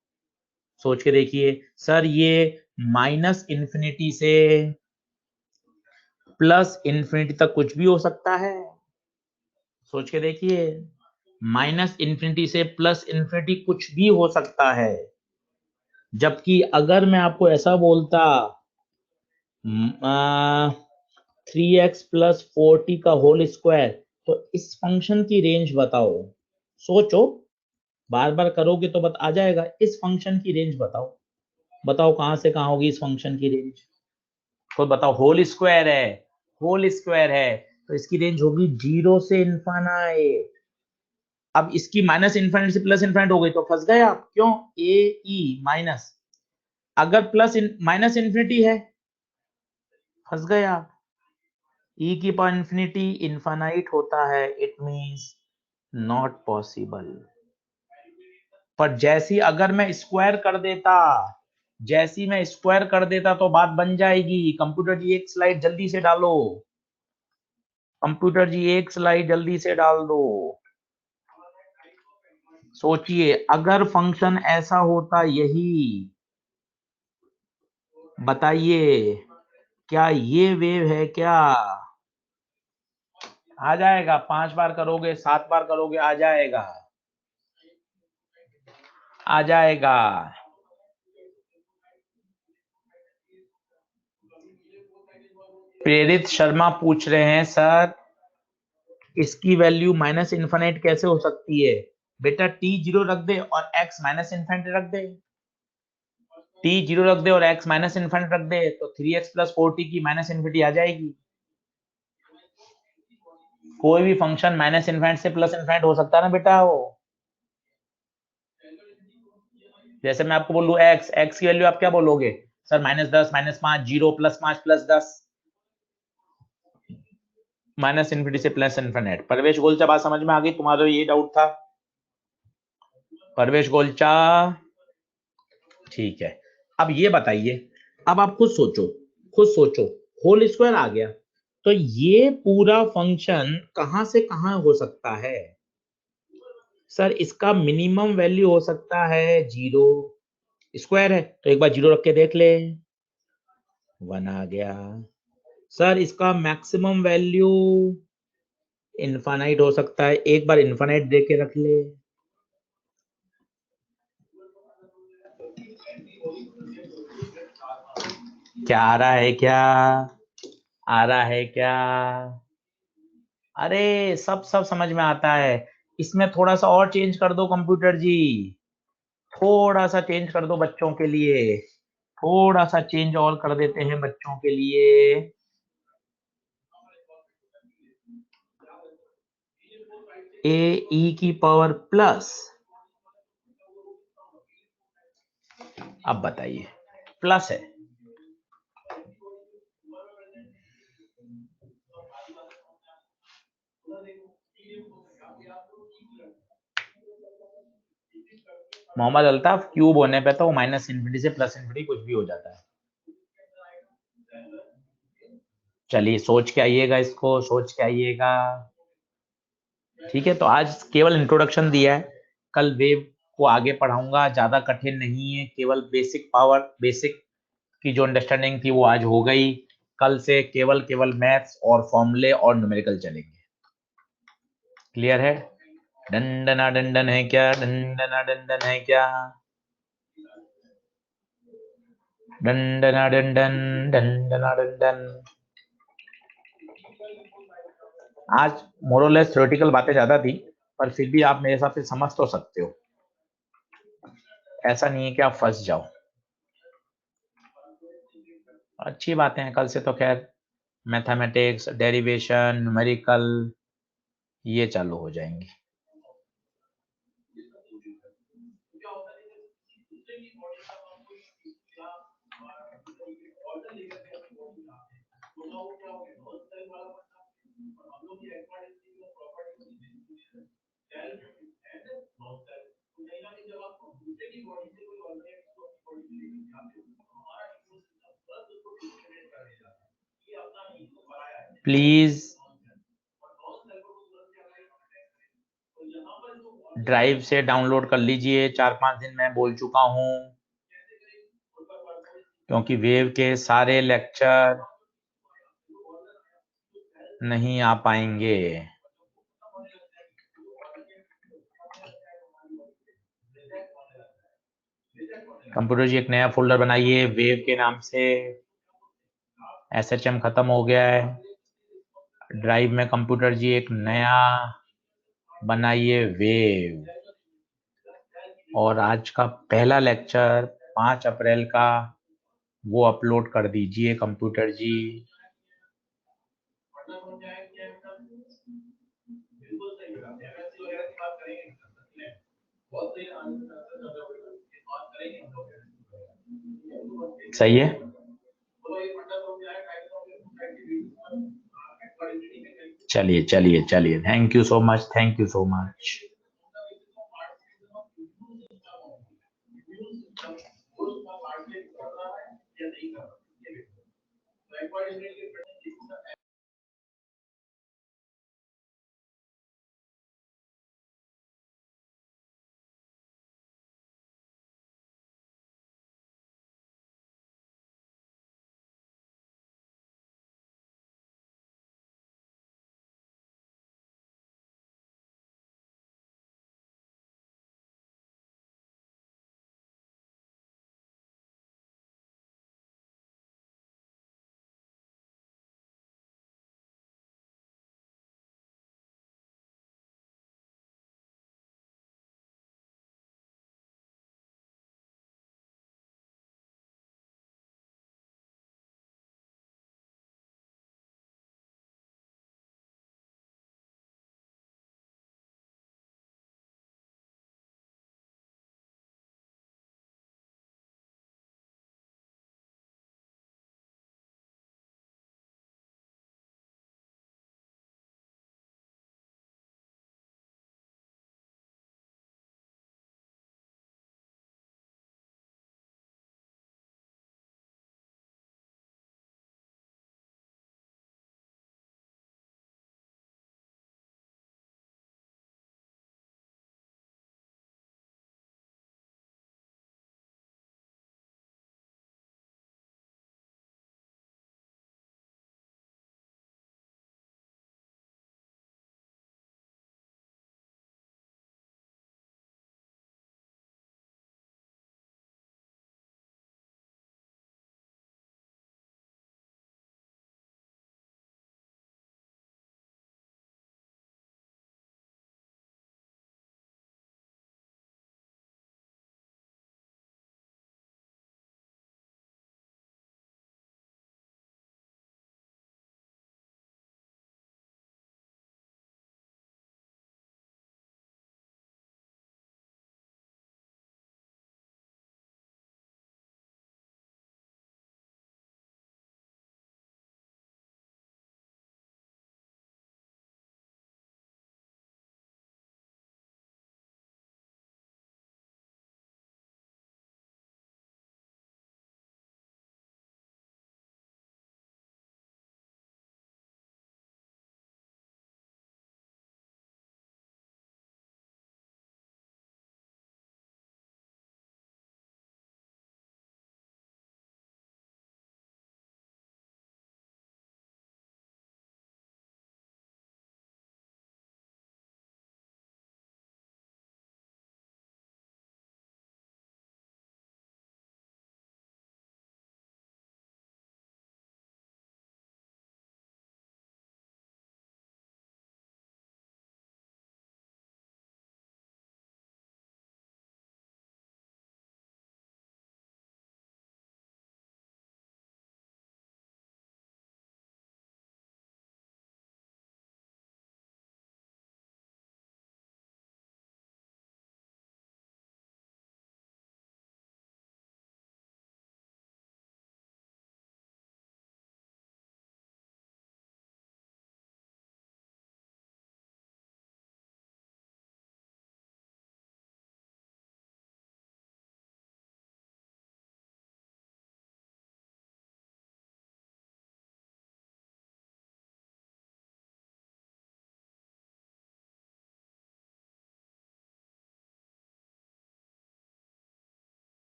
सोच के देखिए सर, ये -∞ से +∞ तक कुछ भी हो सकता है। सोच के देखिए, -∞ से +∞ कुछ भी हो सकता है। जबकि अगर मैं आपको ऐसा बोलता 3x+4t का होल स्क्वायर, तो इस फंक्शन की रेंज बताओ। सोचो, बार बार करोगे तो आ जाएगा। इस फंक्शन की रेंज बताओ, बताओ कहां से कहां होगी इस फंक्शन की रेंज। तो बताओ, होल स्क्वायर है, होल स्क्वायर है, तो इसकी रेंज होगी 0 से इनफाइनाइट। अब इसकी -∞ से +∞ हो गई तो फंस गए आप। क्यों? ए ई माइनस, अगर -∞ है, फंस गए आप। e⁻∞ इनफाइनाइट होता है, इट मींस नॉट पॉसिबल। पर जैसी अगर मैं स्क्वायर कर देता, जैसी मैं स्क्वायर कर देता तो बात बन जाएगी। कंप्यूटर जी एक स्लाइड जल्दी से डालो, कंप्यूटर जी एक स्लाइड जल्दी से डाल दो। सोचिए, अगर फंक्शन ऐसा होता, यही बताइए, क्या ये वेव है क्या? आ जाएगा, 5 बार करोगे, 7 बार करोगे, आ जाएगा, आ जाएगा। प्रेरित शर्मा पूछ रहे हैं सर, इसकी वैल्यू -∞ कैसे हो सकती है? बेटा t 0 रख दे और x -∞ रख दे, t 0 रख दे और x -∞ रख दे, तो 3x+4t की -∞ आ जाएगी। कोई भी फंक्शन -∞ से +∞ हो सकता है ना बेटा। वो जैसे मैं आपको बोलूं x की वैल्यू आप क्या बोलोगे सर? -10, -5, 0, +5, +10, -∞ से +∞। परवेश गोलचा, बात समझ में आ गई? तुम्हारा ये डाउट था, परवेश गोलचा? ठीक है, अब ये बताइए, अब आप खुद सोचो, खुद सोचो, होल स्क्वायर आ गया, तो ये पूरा फंक्शन कहां से कहां हो सकता है? सर इसका मिनिमम वैल्यू हो सकता है 0, स्क्वायर है तो एक बार 0 रख के देख ले, 1 आ गया। सर इसका मैक्सिमम वैल्यू इनफाइनाइट हो सकता है, एक बार इनफाइनाइट दे के रख ले। क्या आ रहा है क्या? आ रहा है क्या? अरे सब सब समझ में आता है। इसमें थोड़ा सा और चेंज कर दो कंप्यूटर जी, थोड़ा सा चेंज कर दो बच्चों के लिए, थोड़ा सा चेंज और कर देते हैं बच्चों के लिए। ae⁻+, अब बताइए, प्लस है, मोहम्मद अल्ताफ, क्यूब होने पे तो -∞ से +∞ कुछ भी हो जाता है। चलिए सोच के आइएगा, इसको सोच के आइएगा। ठीक है, तो आज केवल इंट्रोडक्शन दिया है, कल वेव को आगे पढ़ाऊंगा। ज्यादा कठिन नहीं है, केवल बेसिक पावर, बेसिक की जो अंडरस्टैंडिंग थी वो आज हो गई। कल से केवल केवल मैथ्स और फॉर्मूले और न्यूमेरिकल चलेंगे। क्लियर है? डंडना डंडन है क्या? डंडना डंडन है क्या? Done done done done done done done done. आज मोरलेस थ्योरेटिकल बातें ज्यादा थी, पर फिर भी आप मेरे हिसाब से समझ तो सकते हो, ऐसा नहीं है कि आप फंस जाओ। अच्छी बातें हैं, कल से तो खैर मैथमेटिक्स, डेरिवेशन, न्यूमेरिकल ये चालू हो जाएंगी। प्लीज ड्राइव से डाउनलोड कर लीजिए, 4-5 दिन मैं बोल चुका हूं, क्योंकि वेव के सारे लेक्चर नहीं आ पाएंगे। कंप्यूटर जी एक नया फोल्डर बनाइए वेव के नाम से, SHM खत्म हो गया है, ड्राइव में कंप्यूटर जी एक नया बनाइए वेव। और आज का पहला लेक्चर 5 अप्रैल का वो अपलोड कर दीजिए कंप्यूटर जी। सही है, चलिए चलिए चलिए, thank you so much, thank you so much.